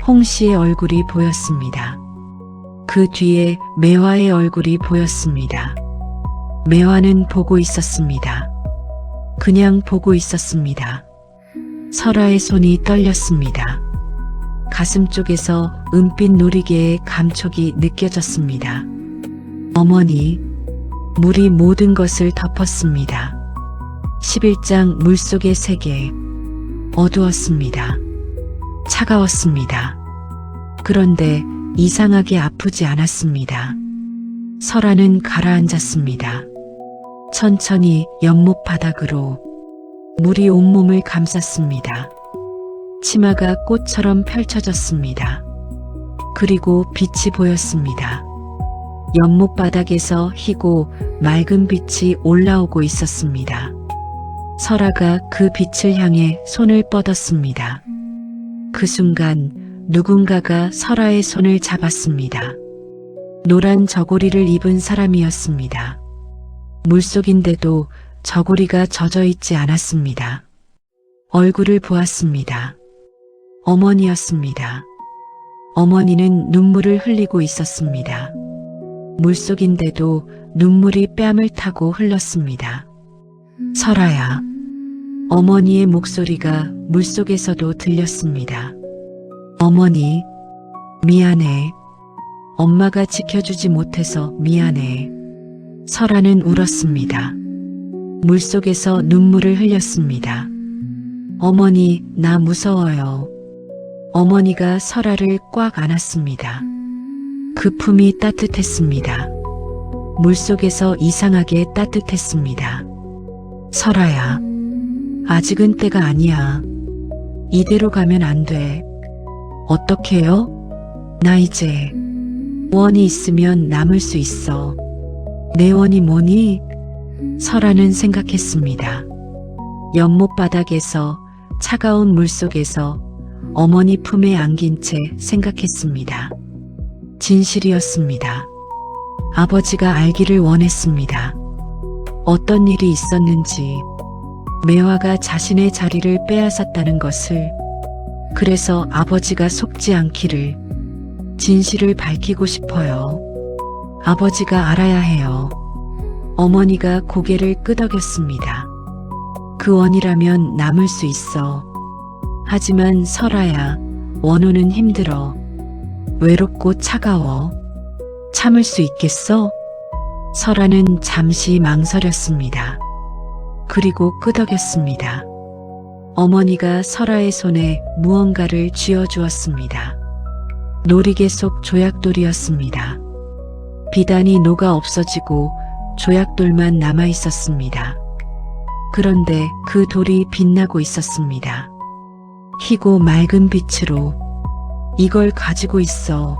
홍 씨의 얼굴이 보였습니다. 그 뒤에 매화의 얼굴이 보였습니다. 매화는 보고 있었습니다. 그냥 보고 있었습니다. 설아의 손이 떨렸습니다. 가슴 쪽에서 은빛 놀이개의 감촉이 느껴졌습니다. 어머니, 물이 모든 것을 덮었습니다. 11장 물속의 세계. 어두웠습니다. 차가웠습니다. 그런데 이상하게 아프지 않았습니다. 설아는 가라앉았습니다. 천천히 연못 바닥으로 물이 온몸을 감쌌습니다. 치마가 꽃처럼 펼쳐졌습니다. 그리고 빛이 보였습니다. 연못 바닥에서 희고 맑은 빛이 올라오고 있었습니다. 설아가 그 빛을 향해 손을 뻗었습니다. 그 순간 누군가가 설아의 손을 잡았습니다. 노란 저고리를 입은 사람이었습니다. 물속인데도 저고리가 젖어 있지 않았습니다. 얼굴을 보았습니다. 어머니였습니다. 어머니는 눈물을 흘리고 있었습니다. 물속인데도 눈물이 뺨을 타고 흘렀습니다. 설아야. 어머니의 목소리가 물속에서도 들렸습니다. 어머니, 미안해. 엄마가 지켜주지 못해서 미안해. 설아는 울었습니다. 물속에서 눈물을 흘렸습니다. 어머니, 나 무서워요. 어머니가 설아를 꽉 안았습니다. 그 품이 따뜻했습니다. 물속에서 이상하게 따뜻했습니다. 설아야, 아직은 때가 아니야. 이대로 가면 안 돼. 어떡해요? 나 이제 원이 있으면 남을 수 있어. 내 원이 뭐니? 설아는 생각했습니다. 연못 바닥에서 차가운 물속에서 어머니 품에 안긴 채 생각했습니다. 진실이었습니다. 아버지가 알기를 원했습니다. 어떤 일이 있었는지, 매화가 자신의 자리를 빼앗았다는 것을, 그래서 아버지가 속지 않기를, 진실을 밝히고 싶어요. 아버지가 알아야 해요. 어머니가 고개를 끄덕였습니다. 그 원이라면 남을 수 있어. 하지만 설아야, 원호는 힘들어. 외롭고 차가워. 참을 수 있겠어? 설아는 잠시 망설였습니다. 그리고 끄덕였습니다. 어머니가 설아의 손에 무언가를 쥐어주었습니다. 놀이개 속 조약돌이었습니다. 비단이 녹아 없어지고 조약돌만 남아 있었습니다. 그런데 그 돌이 빛나고 있었습니다. 희고 맑은 빛으로. 이걸 가지고 있어.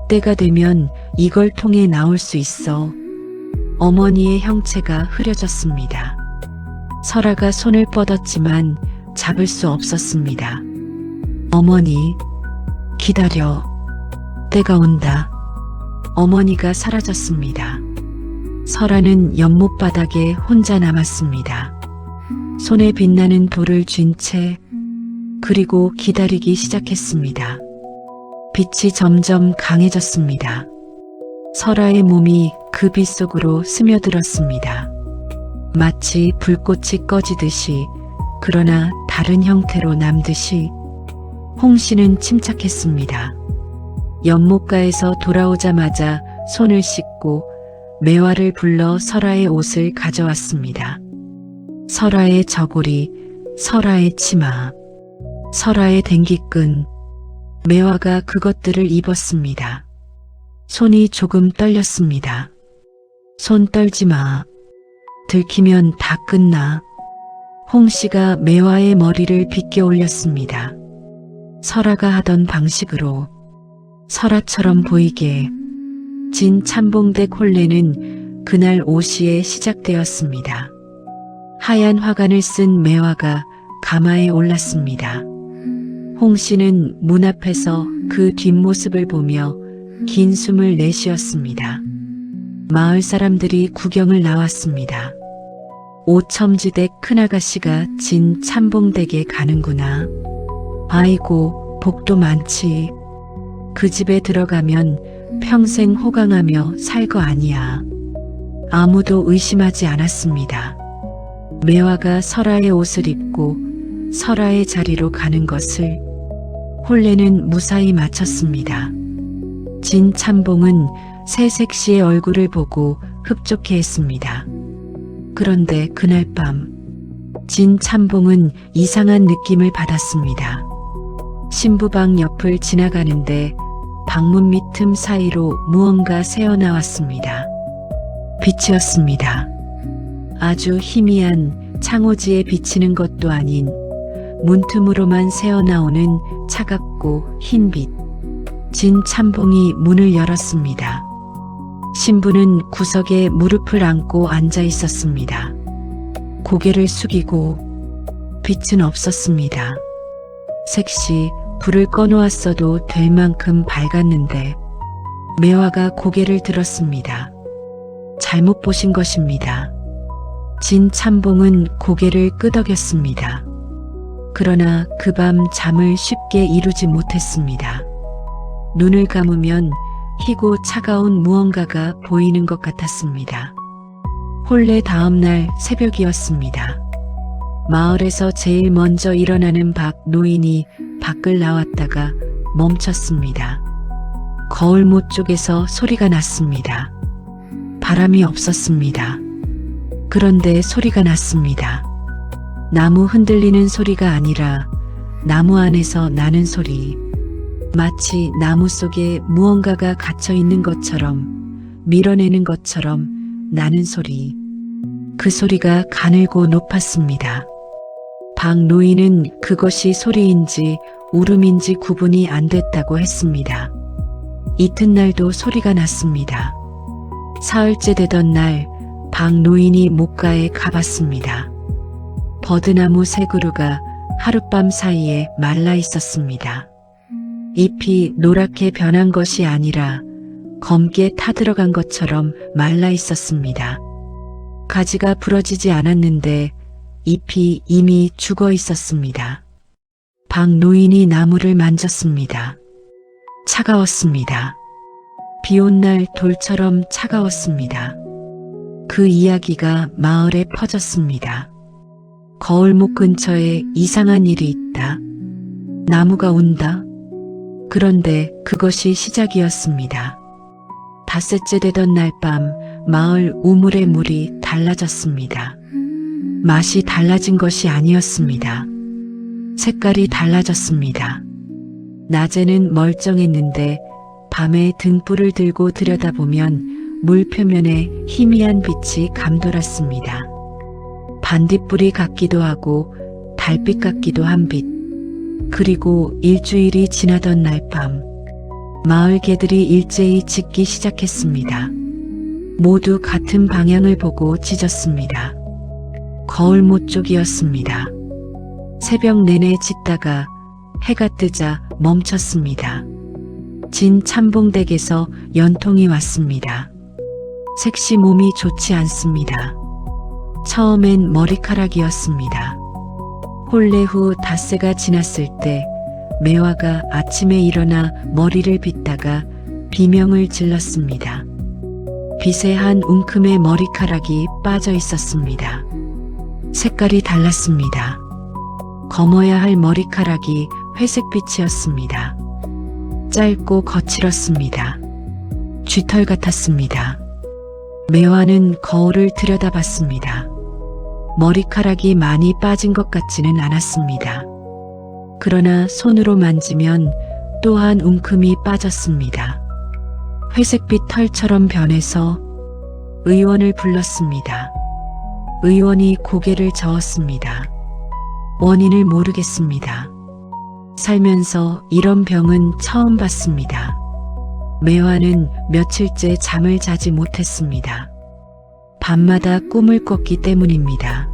때가 되면 이걸 통해 나올 수 있어. 어머니의 형체가 흐려졌습니다. 설아가 손을 뻗었지만 잡을 수 없었습니다. 어머니, 기다려. 때가 온다. 어머니가 사라졌습니다. 설아는 연못 바닥에 혼자 남았습니다. 손에 빛나는 돌을 쥔 채 그리고 기다리기 시작했습니다. 빛이 점점 강해졌습니다. 설아의 몸이 그 빛 속으로 스며들었습니다. 마치 불꽃이 꺼지듯이, 그러나 다른 형태로 남듯이. 홍 씨는 침착했습니다. 연못가에서 돌아오자마자 손을 씻고 매화를 불러 설아의 옷을 가져왔습니다. 설아의 저고리, 설아의 치마, 설아의 댕기끈, 매화가 그것들을 입었습니다. 손이 조금 떨렸습니다. 손 떨지 마. 들키면 다 끝나. 홍 씨가 매화의 머리를 빗겨 올렸습니다. 설아가 하던 방식으로, 설아처럼 보이게. 진 참봉댁 혼례는 그날 오시에 시작되었습니다. 하얀 화관을 쓴 매화가 가마에 올랐습니다. 홍 씨는 문 앞에서 그 뒷모습을 보며 긴 숨을 내쉬었습니다. 마을 사람들이 구경을 나왔습니다. 오첨지대 큰아가씨가 진 참봉댁에 가는구나. 아이고, 복도 많지. 그 집에 들어가면 평생 호강하며 살 거 아니야. 아무도 의심하지 않았습니다. 매화가 설아의 옷을 입고 설아의 자리로 가는 것을 홀레는 무사히 마쳤습니다. 진 참봉은 새색 씨의 얼굴을 보고 흡족해했습니다. 그런데 그날 밤 진 참봉은 이상한 느낌을 받았습니다. 신부방 옆을 지나가는데 방문 밑 틈 사이로 무언가 새어나왔습니다. 빛이었습니다. 아주 희미한 창호지에 비치는 것도 아닌 문틈으로만 새어나오는 차갑고 흰 빛. 진 참봉이 문을 열었습니다. 신부는 구석에 무릎을 안고 앉아 있었습니다. 고개를 숙이고 빛은 없었습니다. 색시 불을 꺼놓았어도 될 만큼 밝았는데 매화가 고개를 들었습니다. 잘못 보신 것입니다. 진 참봉은 고개를 끄덕였습니다. 그러나 그 밤 잠을 쉽게 이루지 못했습니다. 눈을 감으면 희고 차가운 무언가가 보이는 것 같았습니다. 홀레 다음 날 새벽이었습니다. 마을에서 제일 먼저 일어나는 박 노인이 밖을 나왔다가 멈췄습니다. 거울못 쪽에서 소리가 났습니다. 바람이 없었습니다. 그런데 소리가 났습니다. 나무 흔들리는 소리가 아니라 나무 안에서 나는 소리. 마치 나무 속에 무언가가 갇혀 있는 것처럼, 밀어내는 것처럼 나는 소리. 그 소리가 가늘고 높았습니다. 박 노인은 그것이 소리인지 울음인지 구분이 안 됐다고 했습니다. 이튿날도 소리가 났습니다. 사흘째 되던 날 박 노인이 목가에 가봤습니다. 버드나무 세 그루가 하룻밤 사이에 말라 있었습니다. 잎이 노랗게 변한 것이 아니라 검게 타들어간 것처럼 말라 있었습니다. 가지가 부러지지 않았는데 잎이 이미 죽어 있었습니다. 박 노인이 나무를 만졌습니다. 차가웠습니다. 비 온 날 돌처럼 차가웠습니다. 그 이야기가 마을에 퍼졌습니다. 거울목 근처에 이상한 일이 있다. 나무가 운다. 그런데 그것이 시작이었습니다. 닷새째 되던 날 밤 마을 우물의 물이 달라졌습니다. 맛이 달라진 것이 아니었습니다. 색깔이 달라졌습니다. 낮에는 멀쩡했는데 밤에 등불을 들고 들여다보면 물 표면에 희미한 빛이 감돌았습니다. 반딧불이 같기도 하고 달빛 같기도 한 빛. 그리고 일주일이 지나던 날 밤 마을 개들이 일제히 짖기 시작했습니다. 모두 같은 방향을 보고 짖었습니다. 거울못 쪽이었습니다. 새벽 내내 짖다가 해가 뜨자 멈췄습니다. 진 참봉댁에서 연통이 왔습니다. 색시 몸이 좋지 않습니다. 처음엔 머리카락이었습니다. 홀레 후 닷새가 지났을 때 매화가 아침에 일어나 머리를 빗다가 비명을 질렀습니다. 빛에 한 움큼의 머리카락이 빠져 있었습니다. 색깔이 달랐습니다. 검어야 할 머리카락이 회색빛이었습니다. 짧고 거칠었습니다. 쥐털 같았습니다. 매화는 거울을 들여다봤습니다. 머리카락이 많이 빠진 것 같지는 않았습니다. 그러나 손으로 만지면 또한 움큼이 빠졌습니다. 회색빛 털처럼 변해서 의원을 불렀습니다. 의원이 고개를 저었습니다. 원인을 모르겠습니다. 살면서 이런 병은 처음 봤습니다. 매화는 며칠째 잠을 자지 못했습니다. 밤마다 꿈을 꿨기 때문입니다.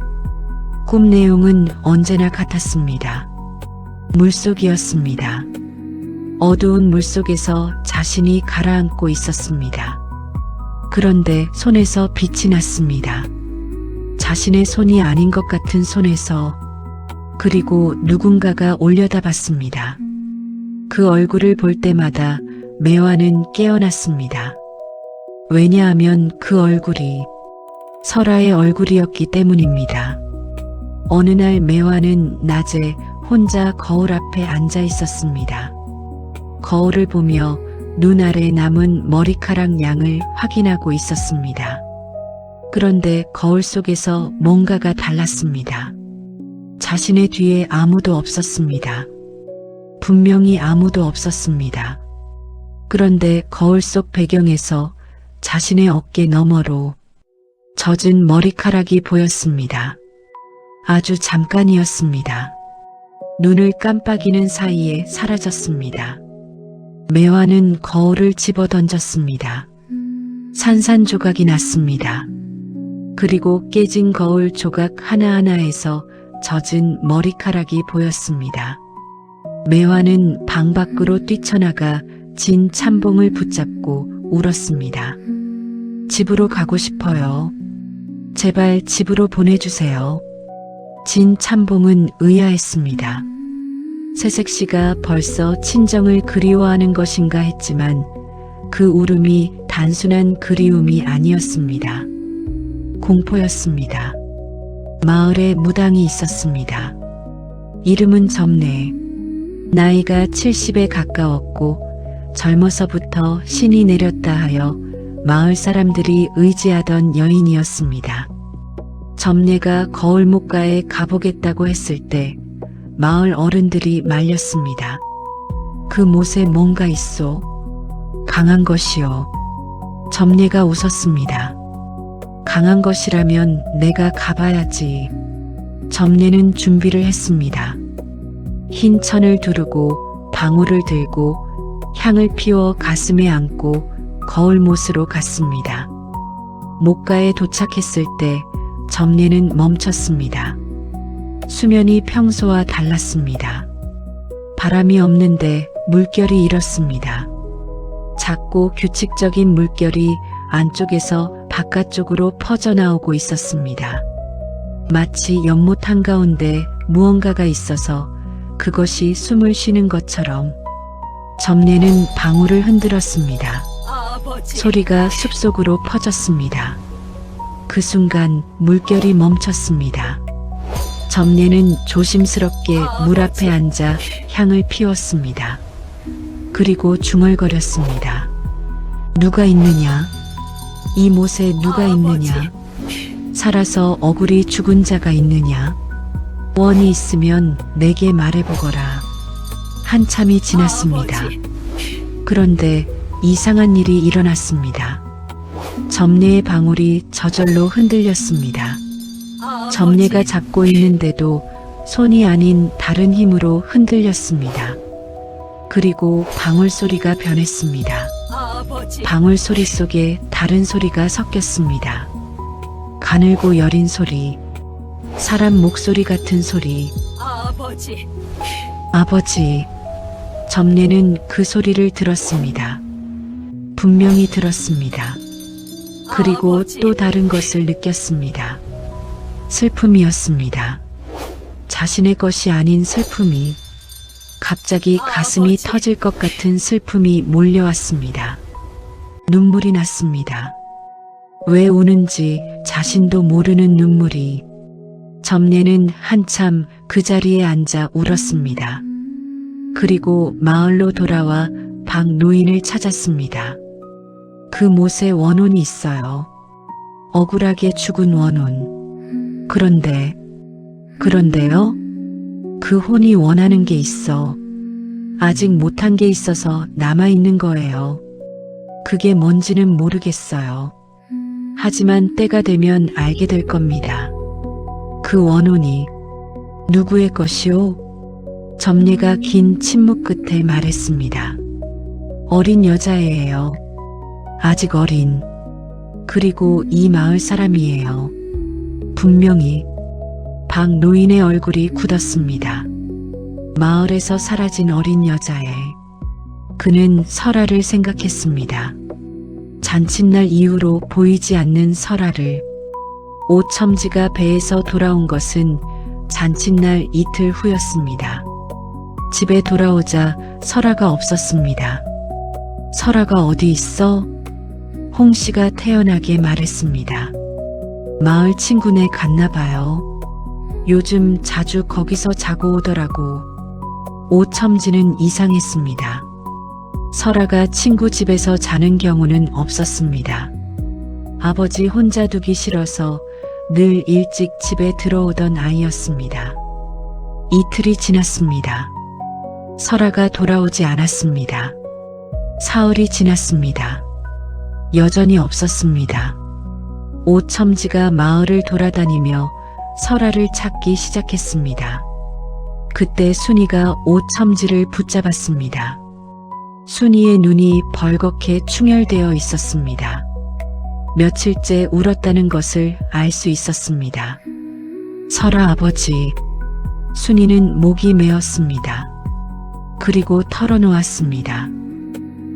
꿈 내용은 언제나 같았습니다. 물속이었습니다. 어두운 물속에서 자신이 가라앉고 있었습니다. 그런데 손에서 빛이 났습니다. 자신의 손이 아닌 것 같은 손에서. 그리고 누군가가 올려다봤습니다. 그 얼굴을 볼 때마다 매화는 깨어났습니다. 왜냐하면 그 얼굴이 설아의 얼굴이었기 때문입니다. 어느 날 매화는 낮에 혼자 거울 앞에 앉아 있었습니다. 거울을 보며 눈 아래 남은 머리카락 양을 확인하고 있었습니다. 그런데 거울 속에서 뭔가가 달랐습니다. 자신의 뒤에 아무도 없었습니다. 분명히 아무도 없었습니다. 그런데 거울 속 배경에서 자신의 어깨 너머로 젖은 머리카락이 보였습니다. 아주 잠깐이었습니다. 눈을 깜빡이는 사이에 사라졌습니다. 매화는 거울을 집어 던졌습니다. 산산조각이 났습니다. 그리고 깨진 거울 조각 하나하나에서 젖은 머리카락이 보였습니다. 매화는 방 밖으로 뛰쳐나가 진 참봉을 붙잡고 울었습니다. 집으로 가고 싶어요. 제발 집으로 보내주세요. 진 참봉은 의아했습니다. 새색 씨가 벌써 친정을 그리워하는 것인가 했지만 그 울음이 단순한 그리움이 아니었습니다. 공포였습니다. 마을에 무당이 있었습니다. 이름은 점례. 나이가 70에 가까웠고 젊어서부터 신이 내렸다 하여 마을 사람들이 의지하던 여인이었습니다. 점례가 거울목가에 가보겠다고 했을 때 마을 어른들이 말렸습니다. 그 못에 뭔가 있어. 강한 것이요. 점례가 웃었습니다. 강한 것이라면 내가 가봐야지. 점례는 준비를 했습니다. 흰 천을 두르고 방울을 들고 향을 피워 가슴에 안고 거울못으로 갔습니다. 목가에 도착했을 때 점례는 멈췄습니다. 수면이 평소와 달랐습니다. 바람이 없는데 물결이 일었습니다. 작고 규칙적인 물결이 안쪽에서 바깥쪽으로 퍼져나오고 있었습니다. 마치 연못 한가운데 무언가가 있어서 그것이 숨을 쉬는 것처럼. 점례는 방울을 흔들었습니다. 소리가 숲속으로 퍼졌습니다. 그 순간 물결이 멈췄습니다. 점례는 조심스럽게 물 앞에 앉아 향을 피웠습니다. 그리고 중얼거렸습니다. 누가 있느냐? 이 못에 누가 있느냐? 살아서 억울히 죽은 자가 있느냐? 원이 있으면 내게 말해보거라. 한참이 지났습니다. 그런데 이상한 일이 일어났습니다. 점례의 방울이 저절로 흔들렸습니다. 점례가 잡고 있는데도 손이 아닌 다른 힘으로 흔들렸습니다. 그리고 방울 소리가 변했습니다. 방울 소리 속에 다른 소리가 섞였습니다. 가늘고 여린 소리, 사람 목소리 같은 소리. 아버지. 점례는 그 소리를 들었습니다. 분명히 들었습니다. 그리고 또 다른 것을 느꼈습니다. 슬픔이었습니다. 자신의 것이 아닌 슬픔이, 갑자기 가슴이 터질 것 같은 슬픔이 몰려왔습니다. 눈물이 났습니다. 왜 우는지 자신도 모르는 눈물이. 점례는 한참 그 자리에 앉아 울었습니다. 그리고 마을로 돌아와 박 노인을 찾았습니다. 그 못에 원혼이 있어요. 억울하게 죽은 원혼. 그런데요? 그 혼이 원하는 게 있어. 아직 못한 게 있어서 남아있는 거예요. 그게 뭔지는 모르겠어요. 하지만 때가 되면 알게 될 겁니다. 그 원혼이 누구의 것이오? 점례가 긴 침묵 끝에 말했습니다. 어린 여자애예요. 아직 어린. 그리고 이 마을 사람이에요. 분명히 박 노인의 얼굴이 굳었습니다. 마을에서 사라진 어린 여자애. 그는 설아를 생각했습니다. 잔칫날 이후로 보이지 않는 설아를. 오첨지가 배에서 돌아온 것은 잔칫날 이틀 후였습니다. 집에 돌아오자 설아가 없었습니다. 설아가 어디 있어? 홍 씨가 태연하게 말했습니다. 마을 친구네 갔나 봐요. 요즘 자주 거기서 자고 오더라고. 오첨지는 이상했습니다. 설아가 친구 집에서 자는 경우는 없었습니다. 아버지 혼자 두기 싫어서 늘 일찍 집에 들어오던 아이였습니다. 이틀이 지났습니다. 설아가 돌아오지 않았습니다. 사흘이 지났습니다. 여전히 없었습니다. 오첨지가 마을을 돌아다니며 설아를 찾기 시작했습니다. 그때 순이가 오첨지를 붙잡았습니다. 순이의 눈이 벌겋게 충혈되어 있었습니다. 며칠째 울었다는 것을 알 수 있었습니다. 설아 아버지. 순이는 목이 메었습니다. 그리고 털어놓았습니다.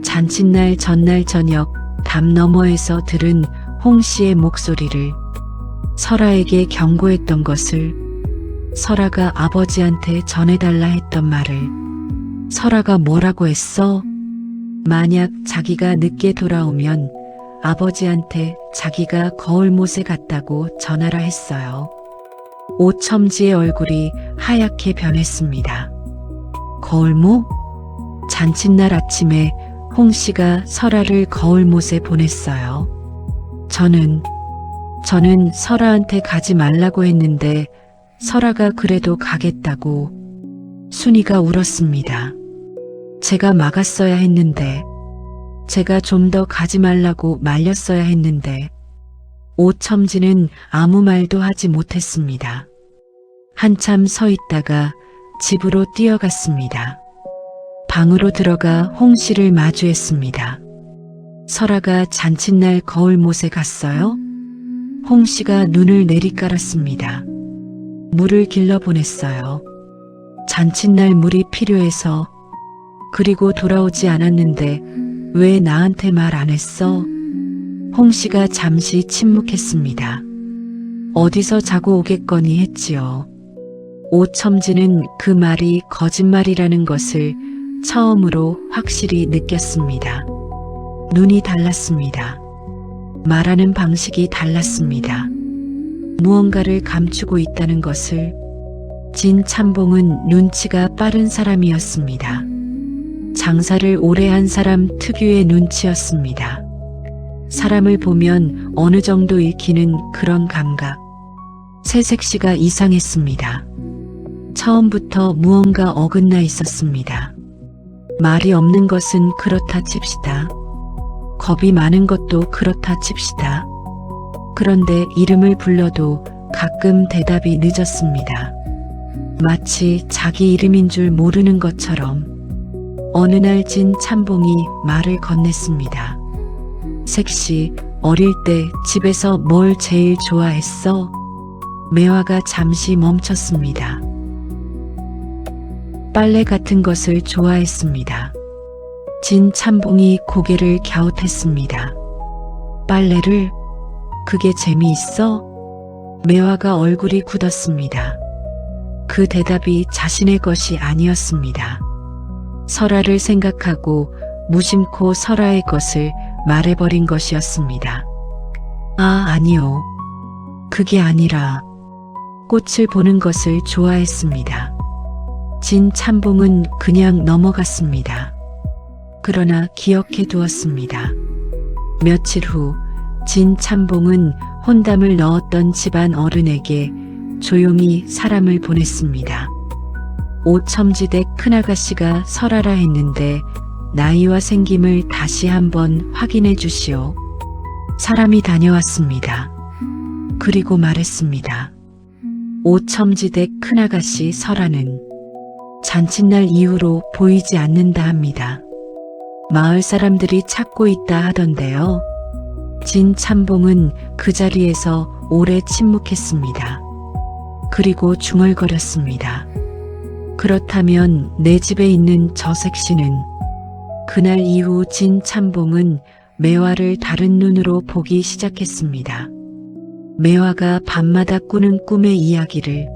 잔칫날 전날 저녁 담 너머에서 들은 홍 씨의 목소리를, 설아에게 경고했던 것을, 설아가 아버지한테 전해달라 했던 말을. 설아가 뭐라고 했어? 만약 자기가 늦게 돌아오면 아버지한테 자기가 거울못에 갔다고 전하라 했어요. 오첨지의 얼굴이 하얗게 변했습니다. 거울못? 잔칫날 아침에 홍 씨가 설아를 거울못에 보냈어요. 저는 설아한테 가지 말라고 했는데 설아가 그래도 가겠다고. 순이가 울었습니다. 제가 막았어야 했는데, 제가 좀 더 가지 말라고 말렸어야 했는데. 오첨지는 아무 말도 하지 못했습니다. 한참 서 있다가 집으로 뛰어갔습니다. 방으로 들어가 홍 씨를 마주했습니다. 설아가 잔칫날 거울못에 갔어요? 홍 씨가 눈을 내리깔았습니다. 물을 길러 보냈어요. 잔칫날 물이 필요해서. 그리고 돌아오지 않았는데 왜 나한테 말 안 했어? 홍 씨가 잠시 침묵했습니다. 어디서 자고 오겠거니 했지요. 오첨지는 그 말이 거짓말이라는 것을 처음으로 확실히 느꼈습니다. 눈이 달랐습니다. 말하는 방식이 달랐습니다. 무언가를 감추고 있다는 것을. 진참봉은 눈치가 빠른 사람이었습니다. 장사를 오래 한 사람 특유의 눈치였습니다. 사람을 보면 어느 정도 읽히는 그런 감각. 새색시가 이상했습니다. 처음부터 무언가 어긋나 있었습니다. 말이 없는 것은 그렇다 칩시다. 겁이 많은 것도 그렇다 칩시다. 그런데 이름을 불러도 가끔 대답이 늦었습니다. 마치 자기 이름인 줄 모르는 것처럼. 어느 날 진참봉이 말을 건넸습니다. 색시, 어릴 때 집에서 뭘 제일 좋아했어? 매화가 잠시 멈췄습니다. 빨래 같은 것을 좋아했습니다. 진참봉이 고개를 갸웃했습니다. 빨래를? 그게 재미있어? 매화가 얼굴이 굳었습니다. 그 대답이 자신의 것이 아니었습니다. 설아를 생각하고 무심코 설아의 것을 말해버린 것이었습니다. 아니요. 그게 아니라 꽃을 보는 것을 좋아했습니다. 진참봉은 그냥 넘어갔습니다. 그러나 기억해 두었습니다. 며칠 후 진참봉은 혼담을 넣었던 집안 어른에게 조용히 사람을 보냈습니다. 오첨지댁 큰아가씨가 설아라 했는데 나이와 생김을 다시 한번 확인해 주시오. 사람이 다녀왔습니다. 그리고 말했습니다. 오첨지댁 큰아가씨 설아는 잔칫날 이후로 보이지 않는다 합니다. 마을 사람들이 찾고 있다 하던데요. 진참봉은 그 자리에서 오래 침묵했습니다. 그리고 중얼거렸습니다. 그렇다면 내 집에 있는 저 색시는? 그날 이후 진 참봉은 매화를 다른 눈으로 보기 시작했습니다. 매화가 밤마다 꾸는 꿈의 이야기를,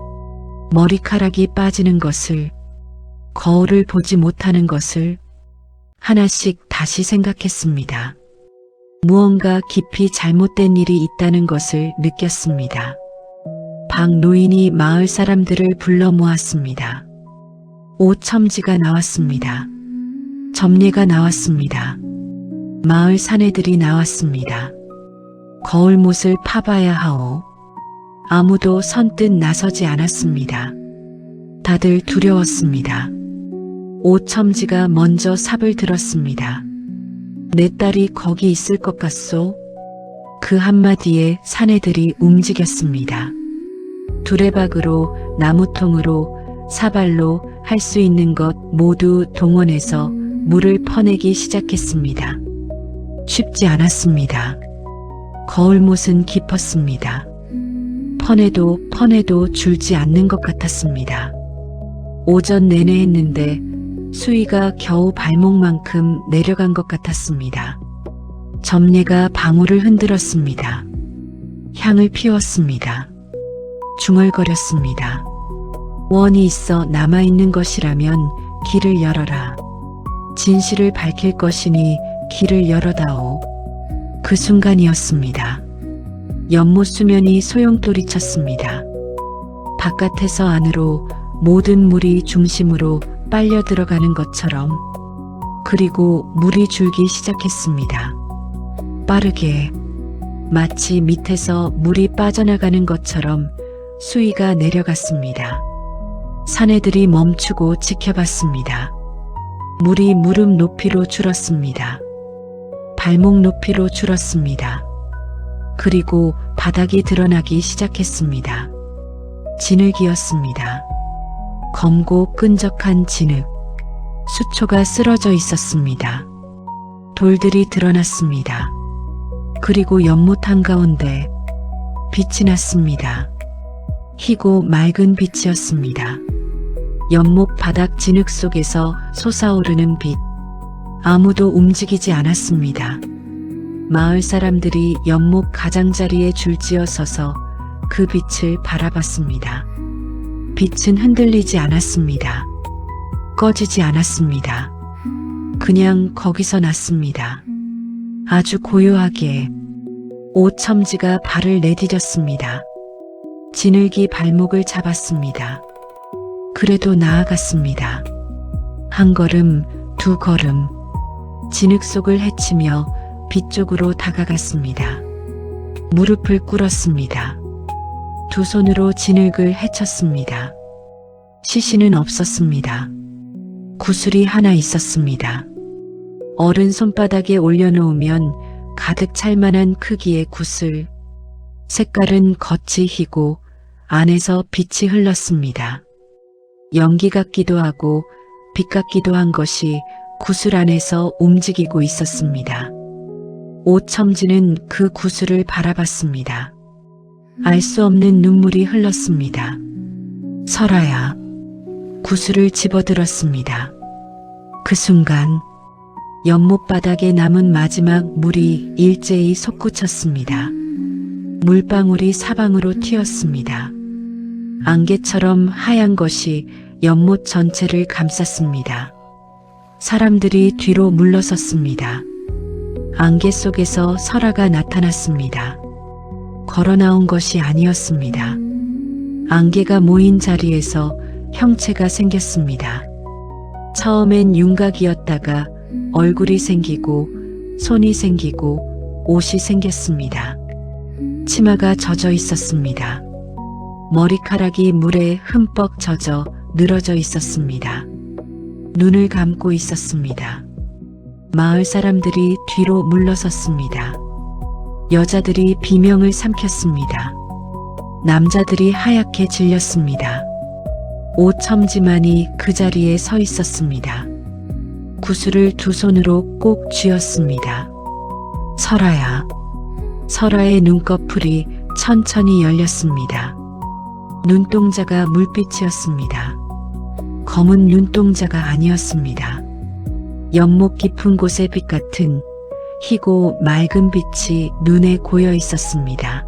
머리카락이 빠지는 것을, 거울을 보지 못하는 것을 하나씩 다시 생각했습니다. 무언가 깊이 잘못된 일이 있다는 것을 느꼈습니다. 박 노인이 마을 사람들을 불러 모았습니다. 오첨지가 나왔습니다. 점례가 나왔습니다. 마을 사내들이 나왔습니다. 거울못을 파봐야 하오. 아무도 선뜻 나서지 않았습니다. 다들 두려웠습니다. 오첨지가 먼저 삽을 들었습니다. 내 딸이 거기 있을 것 같소? 그 한마디에 사내들이 움직였습니다. 두레박으로, 나무통으로, 사발로 할 수 있는 것 모두 동원해서 물을 퍼내기 시작했습니다. 쉽지 않았습니다. 거울못은 깊었습니다. 퍼내도 줄지 않는 것 같았습니다. 오전 내내 했는데 수위가 겨우 발목만큼 내려간 것 같았습니다. 점례가 방울을 흔들었습니다. 향을 피웠습니다. 중얼거렸습니다. 원이 있어 남아있는 것이라면 길을 열어라. 진실을 밝힐 것이니 길을 열어다오. 그 순간이었습니다. 연못 수면이 소용돌이쳤습니다. 바깥에서 안으로 모든 물이 중심으로 빨려 들어가는 것처럼, 그리고 물이 줄기 시작했습니다. 빠르게, 마치 밑에서 물이 빠져나가는 것처럼 수위가 내려갔습니다. 사내들이 멈추고 지켜봤습니다. 물이 무릎 높이로 줄었습니다. 발목 높이로 줄었습니다. 그리고 바닥이 드러나기 시작했습니다. 진흙이었습니다. 검고 끈적한 진흙. 수초가 쓰러져 있었습니다. 돌들이 드러났습니다. 그리고 연못 한가운데 빛이 났습니다. 희고 맑은 빛이었습니다. 연못 바닥 진흙 속에서 솟아오르는 빛. 아무도 움직이지 않았습니다. 마을 사람들이 연못 가장자리에 줄지어 서서 그 빛을 바라봤습니다. 빛은 흔들리지 않았습니다. 꺼지지 않았습니다. 그냥 거기서 났습니다. 아주 고요하게. 오첨지가 발을 내디뎠습니다. 진흙이 발목을 잡았습니다. 그래도 나아갔습니다. 한 걸음, 두 걸음. 진흙 속을 헤치며 빛 쪽으로 다가갔습니다. 무릎을 꿇었습니다. 두 손으로 진흙을 헤쳤습니다. 시신은 없었습니다. 구슬이 하나 있었습니다. 어른 손바닥에 올려놓으면 가득 찰 만한 크기의 구슬. 색깔은 겉이 희고 안에서 빛이 흘렀습니다. 연기 같기도 하고 빛 같기도 한 것이 구슬 안에서 움직이고 있었습니다. 오첨지는 그 구슬을 바라봤습니다. 알 수 없는 눈물이 흘렀습니다. 설아야. 구슬을 집어들었습니다. 그 순간 연못 바닥에 남은 마지막 물이 일제히 솟구쳤습니다. 물방울이 사방으로 튀었습니다. 안개처럼 하얀 것이 연못 전체를 감쌌습니다. 사람들이 뒤로 물러섰습니다. 안개 속에서 설아가 나타났습니다. 걸어 나온 것이 아니었습니다. 안개가 모인 자리에서 형체가 생겼습니다. 처음엔 윤곽이었다가 얼굴이 생기고 손이 생기고 옷이 생겼습니다. 치마가 젖어 있었습니다. 머리카락이 물에 흠뻑 젖어 늘어져 있었습니다. 눈을 감고 있었습니다. 마을 사람들이 뒤로 물러섰습니다. 여자들이 비명을 삼켰습니다. 남자들이 하얗게 질렸습니다. 오첨지만이 그 자리에 서 있었습니다. 구슬을 두 손으로 꼭 쥐었습니다. 설아야. 설아의 눈꺼풀이 천천히 열렸습니다. 눈동자가 물빛이었습니다. 검은 눈동자가 아니었습니다. 연못 깊은 곳의 빛 같은 희고 맑은 빛이 눈에 고여 있었습니다.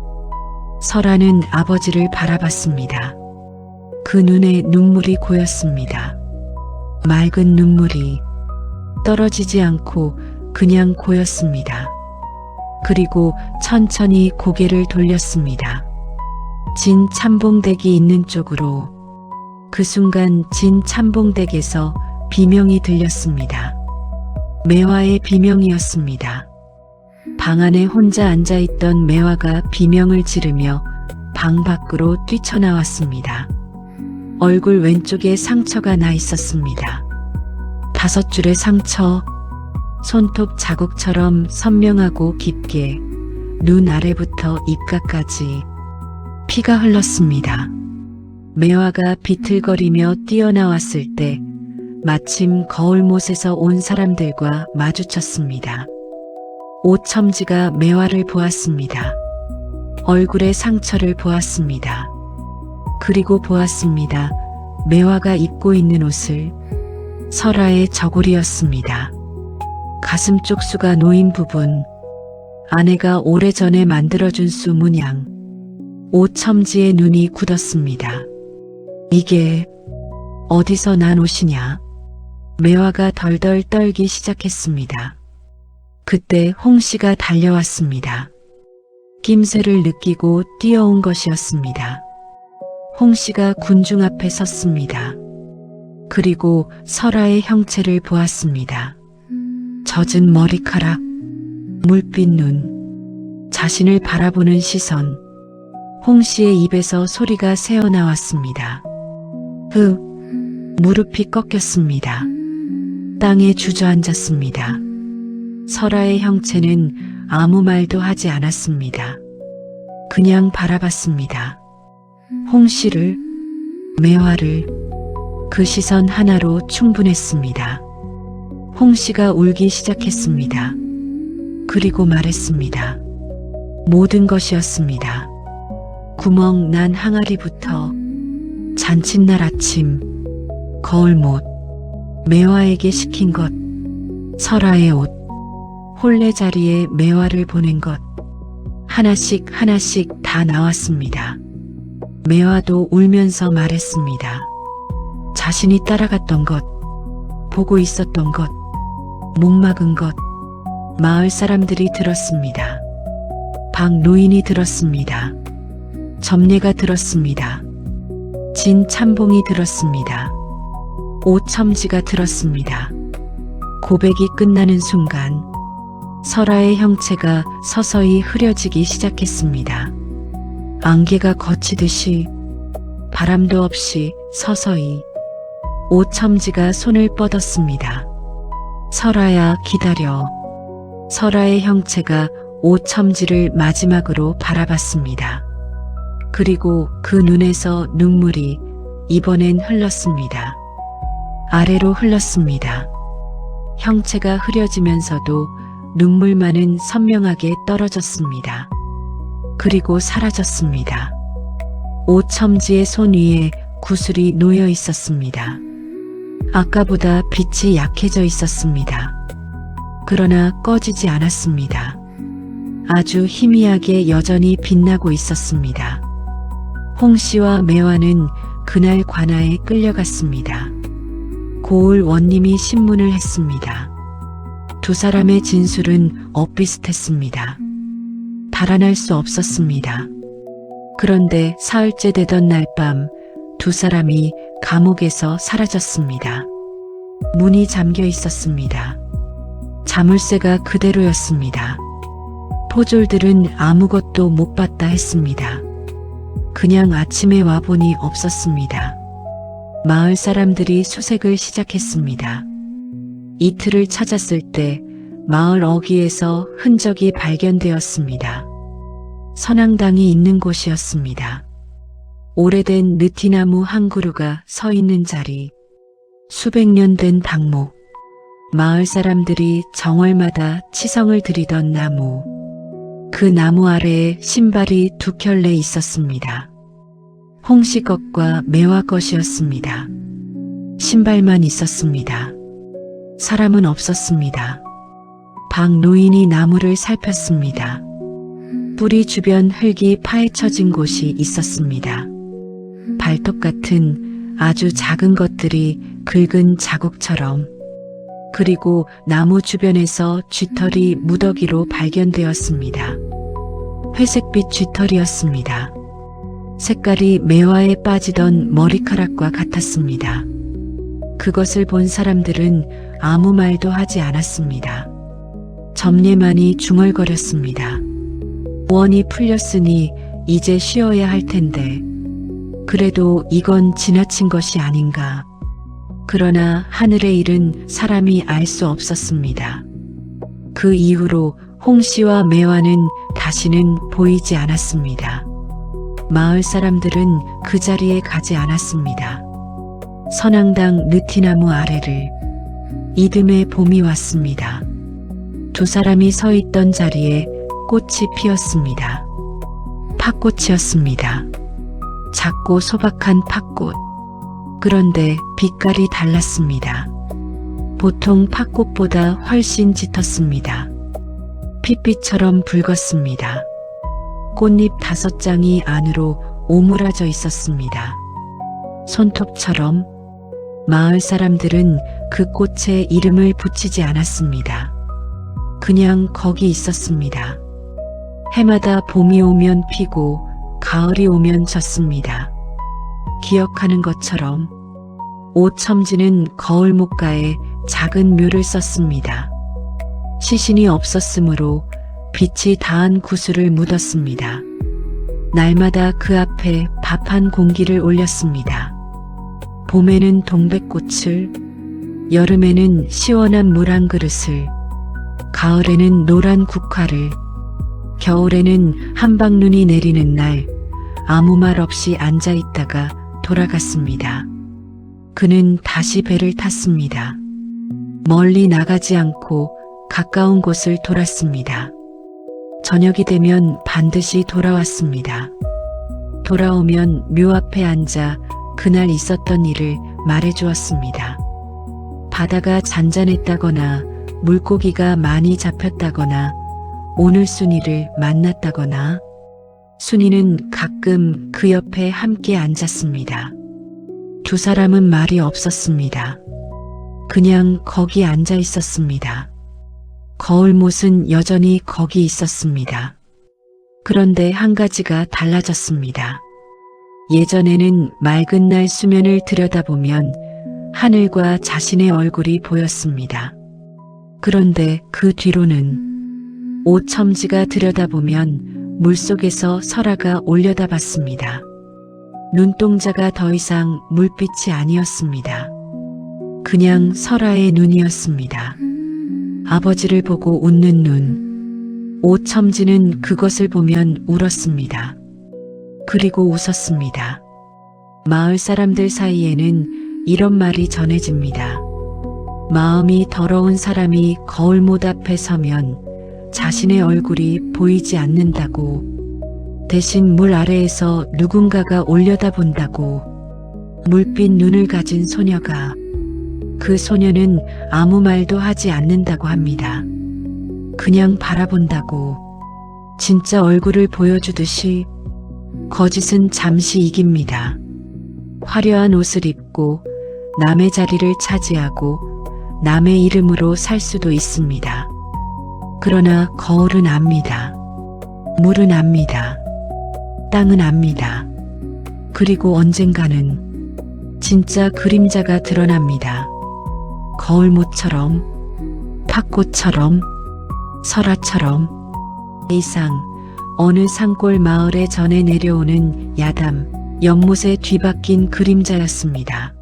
설아는 아버지를 바라봤습니다. 그 눈에 눈물이 고였습니다. 맑은 눈물이 떨어지지 않고 그냥 고였습니다. 그리고 천천히 고개를 돌렸습니다. 진 참봉댁이 있는 쪽으로. 그 순간 진 참봉댁에서 비명이 들렸습니다. 매화의 비명이었습니다. 방 안에 혼자 앉아있던 매화가 비명을 지르며 방 밖으로 뛰쳐나왔습니다. 얼굴 왼쪽에 상처가 나 있었습니다. 5줄의 상처, 손톱 자국처럼 선명하고 깊게 눈 아래부터 입가까지 피가 흘렀습니다. 매화가 비틀거리며 뛰어나왔을 때 마침 거울못에서 온 사람들과 마주쳤습니다. 오첨지가 매화를 보았습니다. 얼굴의 상처를 보았습니다. 그리고 보았습니다. 매화가 입고 있는 옷을. 설아의 저고리였습니다. 가슴 쪽 수가 놓인 부분, 아내가 오래전에 만들어준 수 문양. 오첨지의 눈이 굳었습니다. 이게 어디서 난 옷이냐? 매화가 덜덜 떨기 시작했습니다. 그때 홍씨가 달려왔습니다. 낌새를 느끼고 뛰어온 것이었습니다. 홍씨가 군중 앞에 섰습니다. 그리고 설아의 형체를 보았습니다. 젖은 머리카락, 물빛 눈, 자신을 바라보는 시선. 홍씨의 입에서 소리가 새어나왔습니다. 무릎이 꺾였습니다. 땅에 주저앉았습니다. 설아의 형체는 아무 말도 하지 않았습니다. 그냥 바라봤습니다. 홍씨를, 매화를. 그 시선 하나로 충분했습니다. 홍씨가 울기 시작했습니다. 그리고 말했습니다. 모든 것이었습니다. 구멍 난 항아리부터 잔칫날 아침, 거울못, 매화에게 시킨 것, 설아의 옷, 혼례 자리에 매화를 보낸 것, 하나씩 하나씩 다 나왔습니다. 매화도 울면서 말했습니다. 자신이 따라갔던 것, 보고 있었던 것, 못 막은 것. 마을 사람들이 들었습니다. 박 노인이 들었습니다. 점례가 들었습니다. 진 참봉이 들었습니다. 오첨지가 들었습니다. 고백이 끝나는 순간 설아의 형체가 서서히 흐려지기 시작했습니다. 안개가 걷히듯이 바람도 없이 서서히. 오첨지가 손을 뻗었습니다. 설아야 기다려. 설아의 형체가 오첨지를 마지막으로 바라봤습니다. 그리고 그 눈에서 눈물이 이번엔 흘렀습니다. 아래로 흘렀습니다. 형체가 흐려지면서도 눈물만은 선명하게 떨어졌습니다. 그리고 사라졌습니다. 오첨지의 손 위에 구슬이 놓여 있었습니다. 아까보다 빛이 약해져 있었습니다. 그러나 꺼지지 않았습니다. 아주 희미하게 여전히 빛나고 있었습니다. 홍씨와 매화는 그날 관아에 끌려갔습니다. 고을 원님이 신문을 했습니다. 두 사람의 진술은 엇비슷했습니다. 달아날 수 없었습니다. 그런데 사흘째 되던 날 밤 두 사람이 감옥에서 사라졌습니다. 문이 잠겨 있었습니다. 자물쇠가 그대로였습니다. 포졸들은 아무것도 못 봤다 했습니다. 그냥 아침에 와보니 없었습니다. 마을 사람들이 수색을 시작했습니다. 이틀을 찾았을 때 마을 어귀에서 흔적이 발견되었습니다. 선앙당이 있는 곳이었습니다. 오래된 느티나무 한 그루가 서 있는 자리, 수백 년 된 당목, 마을 사람들이 정월마다 치성을 드리던 나무, 그 나무 아래에 신발이 두 켤레 있었습니다. 홍씨 것과 매화 것이었습니다. 신발만 있었습니다. 사람은 없었습니다. 박 노인이 나무를 살폈습니다. 뿌리 주변 흙이 파헤쳐진 곳이 있었습니다. 발톱 같은 아주 작은 것들이 긁은 자국처럼, 그리고 나무 주변에서 쥐털이 무더기로 발견되었습니다. 회색빛 쥐털이었습니다. 색깔이 매화에 빠지던 머리카락과 같았습니다. 그것을 본 사람들은 아무 말도 하지 않았습니다. 점례만이 중얼거렸습니다. 원이 풀렸으니 이제 쉬어야 할 텐데, 그래도 이건 지나친 것이 아닌가. 그러나 하늘의 일은 사람이 알 수 없었습니다. 그 이후로 홍씨와 매화는 다시는 보이지 않았습니다. 마을 사람들은 그 자리에 가지 않았습니다. 선앙당 느티나무 아래를 이듬해 봄이 왔습니다. 두 사람이 서 있던 자리에 꽃이 피었습니다. 팥꽃이었습니다. 작고 소박한 팥꽃. 그런데 빛깔이 달랐습니다. 보통 팥꽃보다 훨씬 짙었습니다. 핏빛처럼 붉었습니다. 꽃잎 5장이 안으로 오므라져 있었습니다. 손톱처럼. 마을 사람들은 그 꽃에 이름을 붙이지 않았습니다. 그냥 거기 있었습니다. 해마다 봄이 오면 피고 가을이 오면 졌습니다. 기억하는 것처럼 오첨지는 거울 목가에 작은 묘를 썼습니다. 시신이 없었으므로 빛이 닿은 구슬을 묻었습니다. 날마다 그 앞에 밥 한 공기를 올렸습니다. 봄에는 동백꽃을, 여름에는 시원한 물 한 그릇을, 가을에는 노란 국화를, 겨울에는 한방눈이 내리는 날 아무 말 없이 앉아 있다가 돌아갔습니다. 그는 다시 배를 탔습니다. 멀리 나가지 않고 가까운 곳을 돌았습니다. 저녁이 되면 반드시 돌아왔습니다. 돌아오면 묘 앞에 앉아 그날 있었던 일을 말해주었습니다. 바다가 잔잔했다거나 물고기가 많이 잡혔다거나 오늘 순이를 만났다거나. 순이는 가끔 그 옆에 함께 앉았습니다. 두 사람은 말이 없었습니다. 그냥 거기 앉아 있었습니다. 거울못은 여전히 거기 있었습니다. 그런데 한 가지가 달라졌습니다. 예전에는 맑은 날 수면을 들여다보면 하늘과 자신의 얼굴이 보였습니다. 그런데 그 뒤로는 오첨지가 들여다보면 물속에서 설아가 올려다봤습니다. 눈동자가 더 이상 물빛이 아니었습니다. 그냥 설아의 눈이었습니다. 아버지를 보고 웃는 눈. 오첨지는 그것을 보면 울었습니다. 그리고 웃었습니다. 마을 사람들 사이에는 이런 말이 전해집니다. 마음이 더러운 사람이 거울못 앞에 서면 자신의 얼굴이 보이지 않는다고, 대신 물 아래에서 누군가가 올려다본다고. 물빛 눈을 가진 소녀가, 그 소녀는 아무 말도 하지 않는다고 합니다. 그냥 바라본다고. 진짜 얼굴을 보여주듯이. 거짓은 잠시 이깁니다. 화려한 옷을 입고 남의 자리를 차지하고 남의 이름으로 살 수도 있습니다. 그러나 거울은 압니다. 물은 압니다. 땅은 압니다. 그리고 언젠가는 진짜 그림자가 드러납니다. 거울못처럼, 팥꽃처럼, 설아처럼. 이상 어느 산골 마을에 전해 내려오는 야담, 연못에 뒤바뀐 그림자였습니다.